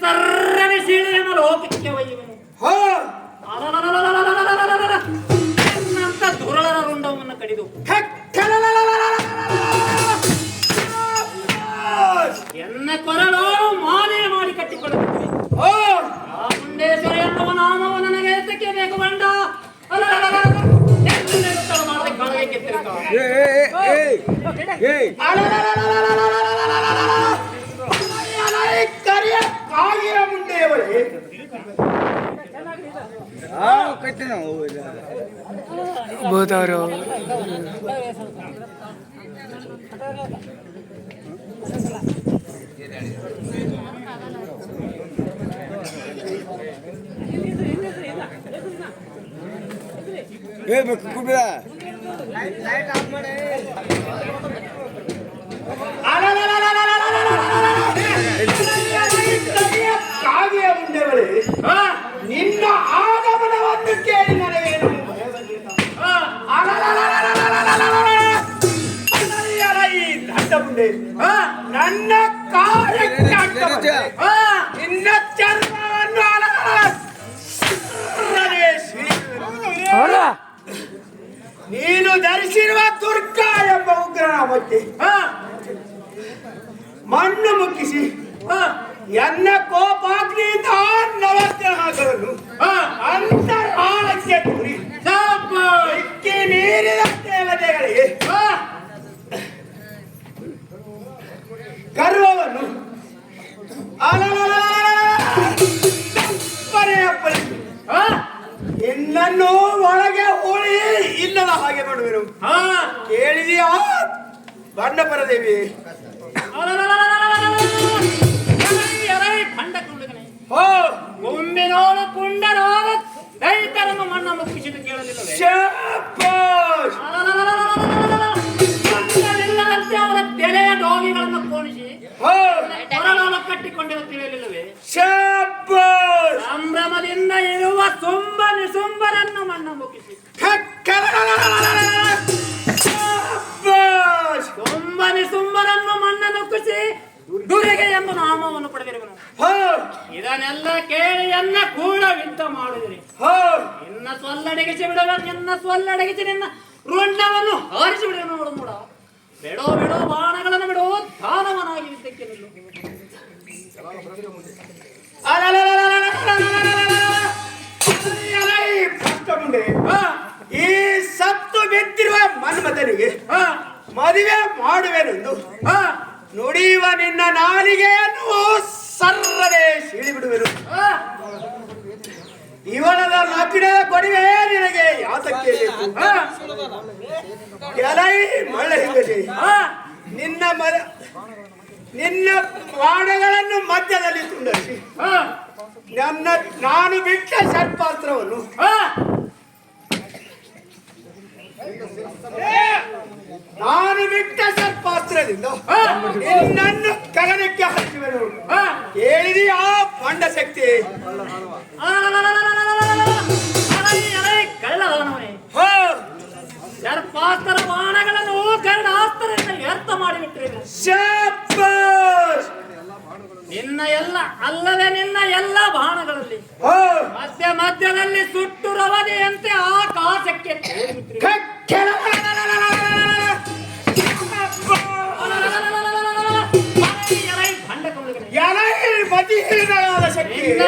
ಸರ್ರನೆ ಸೀಳೆಯನ್ನು ಲೋಕಕ್ಕೆ ಒಯ್ಯುವೆನು. ಹೋ ಎನ್ನಂತ ದುರಳರ ರುಂಡವನ್ನು ಕಡಿದು ಎನ್ನ ಕೊರಳೋಳು ಮಾಲೆ ಮಾಡಿ ಕಟ್ಟಿಕೊಳ್ಳುತ್ತೇವೆ. ಹೋ ಚಾಮುಂಡೇಶ್ವರಿ ಎನ್ನುವ ನಾಮವು ನನಗೆ ಎತ್ತಕ್ಕೆ ಬೇಕು ಬಂಡ. ಮಾಡದೆ ಕಾಳಗೆ ಕೆತ್ತಿರುತ್ತ ಕರಿಯ ಕಾಗಿಯ ಮುಂಡೆಯವರೇ ಭೂತವರು ಕಾಗಿಯ ಮುಂಡೆಯವರೇ ನಿನ್ನ ಆಗಮನವನ್ನು ಕೇಳಿ ನನಗೇನು ಈ ದಂಡ ಮುಂಡೆ ನನ್ನ ಕಾರ್ಯಕ್ಕೆ ಅಡ್ಡಬಂದೆ. ನಿನ್ನ ಚರ್ಮವನ್ನು ನೀನು ಧರಿಸಿರುವ ದುರ್ಗಾ ಎಂಬ ಉಗ್ರನಾಮಕ್ಕೆ ಮಣ್ಣು ಮುಕ್ಕಿಸಿ ಎನ್ನ ಕೋಪಾಗ್ನಿಯಿಂದ ನವಗ್ರಹಗಳನ್ನು ಅಂತರಾಳಕ್ಕೆ ದೂರಿ ಇಕ್ಕಿ ಮೀರಿದ ದೇವತೆಗಳಿಗೆ ಗರ್ವವನ್ನು ಇನ್ನನ್ನು ಒಳಗೆ ಹೋಳಿ ಇಲ್ಲದ ಹಾಗೆ ಮಾಡುವೆನು. ಕೇಳಿದೆಯಾ ಬಂಡಪರದೇವಿ? ಒಮ್ಮೆನೋಳು ಪುಂಡರಾದ ರೈತರನ್ನು ಮಣ್ಣ ಮುಕ್ಕಿಸಿದ್ದು ಕೇಳಲಿಲ್ಲವೇ? ಮಣ್ಣವಿಲ್ಲದಂತೆ ಅವರ ತೆರೆಯ ಡೋಗಿಗಳನ್ನು ಕೋಣಿಸಿ ಕೊರಳನ್ನು ಕಟ್ಟಿಕೊಂಡಿರುವ ತಿಳಿಯಲಿಲ್ಲವೇ? ಸಂಭ್ರಮದಿಂದ ಇರುವ ಸುಂಬ ನಿಸುಂಬರನ್ನು ಮಣ್ಣ ಮುಕ್ಕಿಸಿ ಸುಂಬ ನಿಸುಂಬರನ್ನು ಮಣ್ಣ ನುಗ್ಗಿಸಿ ದುರಿಗೆ ಎಂಬ ನಾಮವನ್ನು ಪಡೆದಿರುವನು. ಇದನ್ನೆಲ್ಲ ಕೇಳಿ ಎನ್ನ ಕೂಡ ಯುದ್ಧ ಮಾಡಿದಿರಿ. ನಿನ್ನ ಸೊಲ್ಲಡಗಿಸಿ ಬಿಡುವ, ನಿನ್ನ ಸೊಲ್ಲಡಗಿಸಿ ನಿನ್ನ ರುಂಡವನ್ನು ಹಾರಿಸಿ ಬಿಡುವ. ನೋಡು ಮೂಡ, ಬಿಡೋ ಬಿಡೋ ಬಾಣಗಳನ್ನು ಬಿಡೋ, ದಾನವನಾಗಿ ಯುದ್ಧಕ್ಕೆ ನಿಲ್ಲು. ಈ ಸತ್ತು ಬಿದ್ದಿರುವ ಮನ್ಮಥನಿಗೆ ಮದುವೆ ಮಾಡುವೆನೆಂದು ನುಡಿಯುವ ನಿನ್ನ ನಾಲಿಗೆಯನ್ನು ಸರ್ರದೆ ಸಿಡಿಬಿಡುವೆನು. ಇವಳದ ಮಕ್ಕಳ ಕೊಡುವೆ ನಿನಗೆ ಯಾತಕ್ಕೆ ಬೇಕು? ಎಲೈ ಮಳೆಗಲಿ ನಿನ್ನ ಬಾಣಗಳನ್ನು ಮಧ್ಯದಲ್ಲಿ ತುಂಡರಿಸಿ ನಾನು ಬಿಟ್ಟ ಸರ್ಪಾಸ್ತ್ರವನ್ನು ಸರ್ಪಾಸ್ತ್ರದಿಂದ ನಿನ್ನನ್ನು ಗಗನಕ್ಕೆ ಹಾಕಿವೆನು. ಕೇಳಿದೆಯಾ ಪಂಡ ಶಕ್ತಿ? ಕಳ್ಳವನವನೇ, ಸರ್ಪಾಸ್ತ್ರ ಬಾಣಗಳನ್ನು ಗರುಡಾಸ್ತ್ರದಿಂದ ವ್ಯರ್ಥ ಮಾಡಿಬಿಟ್ಟಿರುವೆ. ನಿನ್ನ ಎಲ್ಲ ಅಲ್ಲದೆ ನಿನ್ನ ಎಲ್ಲ ಬಾಣಗಳಲ್ಲಿ ಮಧ್ಯ ಮಧ್ಯದಲ್ಲಿ ಸುಟ್ಟು ರವದೆಯಂತೆ ಆಕಾಶಕ್ಕೆ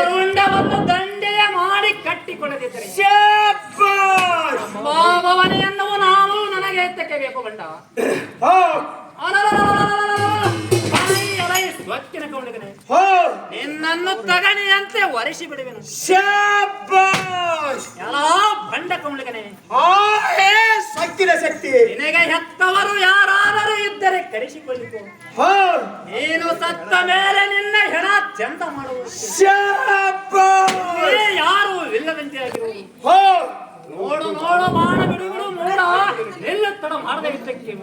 ರುಂಡವನ್ನು ದಂಡೆಯ ಮಾಡಿ ಕಟ್ಟಿಕೊಳ್ಳದಿದ್ದರೆ ಭಾವನೆ ಎನ್ನುವ ನಾವು ನನಗೆ ಎತ್ತಕ್ಕೆ ಬೇಕು ಬಂಡ. ಸ್ವಚ್ಛನ ಕೊಂಡಿದ್ದೇನೆ, ನಿನ್ನನ್ನು ತಗಣಿಯಂತೆ ಒರೆಸಿ ಬಿಡುವೆನು. ಎಲ್ಲ ಬಂಡ ಕೊಂಡಿದ್ದೇನೆ. ಸಕ್ಕಿನ ಶಕ್ತಿ ನಿನಗೆ ಹೆತ್ತವರು ಯಾರಾದರೂ ಇದ್ದರೆ ಕರೆಸಿಕೊಳ್ಳಿಕೊ. ನೀನು ಸತ್ತ ಮೇಲೆ ನಿನ್ನ ಹೆಣ ಚಂದ ಮಾಡುವುದು, ಯಾರು ಇಲ್ಲದಂತೆ ಆಗಿರುವುದು. ನೋಡು ನೋಡು ಬಾಣ ಬಿಡುಗಳು ಮೂಡ ನಿಲ್ಲುತ್ತಡ ಮಾಡದ ಯುದ್ಧಕ್ಕೆ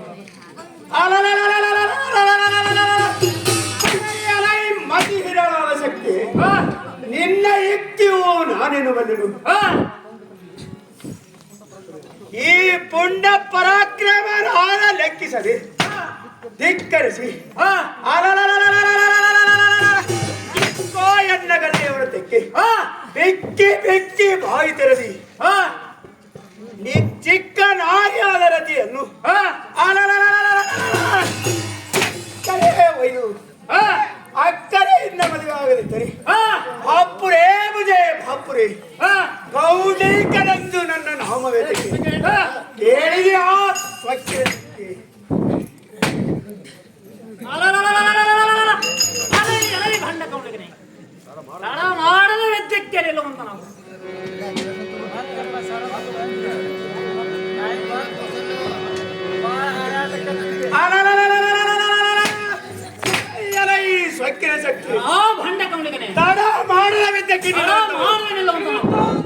ಮತಿಹಿರಳಾದ ಶಕ್ತಿ ನಿನ್ನ ಯುಕ್ತಿಯು ನಾನೇನು ಬಲ್ಲನು. ಈ ಪುಂಡ ಪರಾಕ್ರಮನಾದ ಲೆಕ್ಕಿಸದೆ ಧಿಕ್ಕರಿಸಿ ಬಾಯಿ ತೆರೆದಿ ನೀ ಚಿಕ್ಕ ನಾರಿಯಾದ ರತಿಯನ್ನು ಒಯ್ದು ಅಕ್ಕರೆಯಿಂದ ಮದುವೆ ಆಗದಿದ್ದರೆ ಅಪ್ಪುರೇ ಮುಜೆ ಬಾಪುರೇ ಗೌಡೀಕನೆಂದು ನನ್ನ ನಾಮವೇದಿಕೆ ಕೇಳಿದೆಯಾ ಸ್ವಚ್ಛ ಭಂಡ ಕೌಂಡಿಗೆ ಮಾಡದ ವೆಚ್ಚಕ್ಕೆ ನಿಲ್ಲುವಂತ ನಾವು ಸ್ವಕ್ಕಿನ ಶಕ್ತಿ ಆ ಭಂಡ ಕೌಂಡಿಗೆ ತಡ ಮಾಡದ ವಿದ್ಯಕ್ಕೆ ಮಾಡದ ನಿಲ್ಲುವಂತ ನಾವು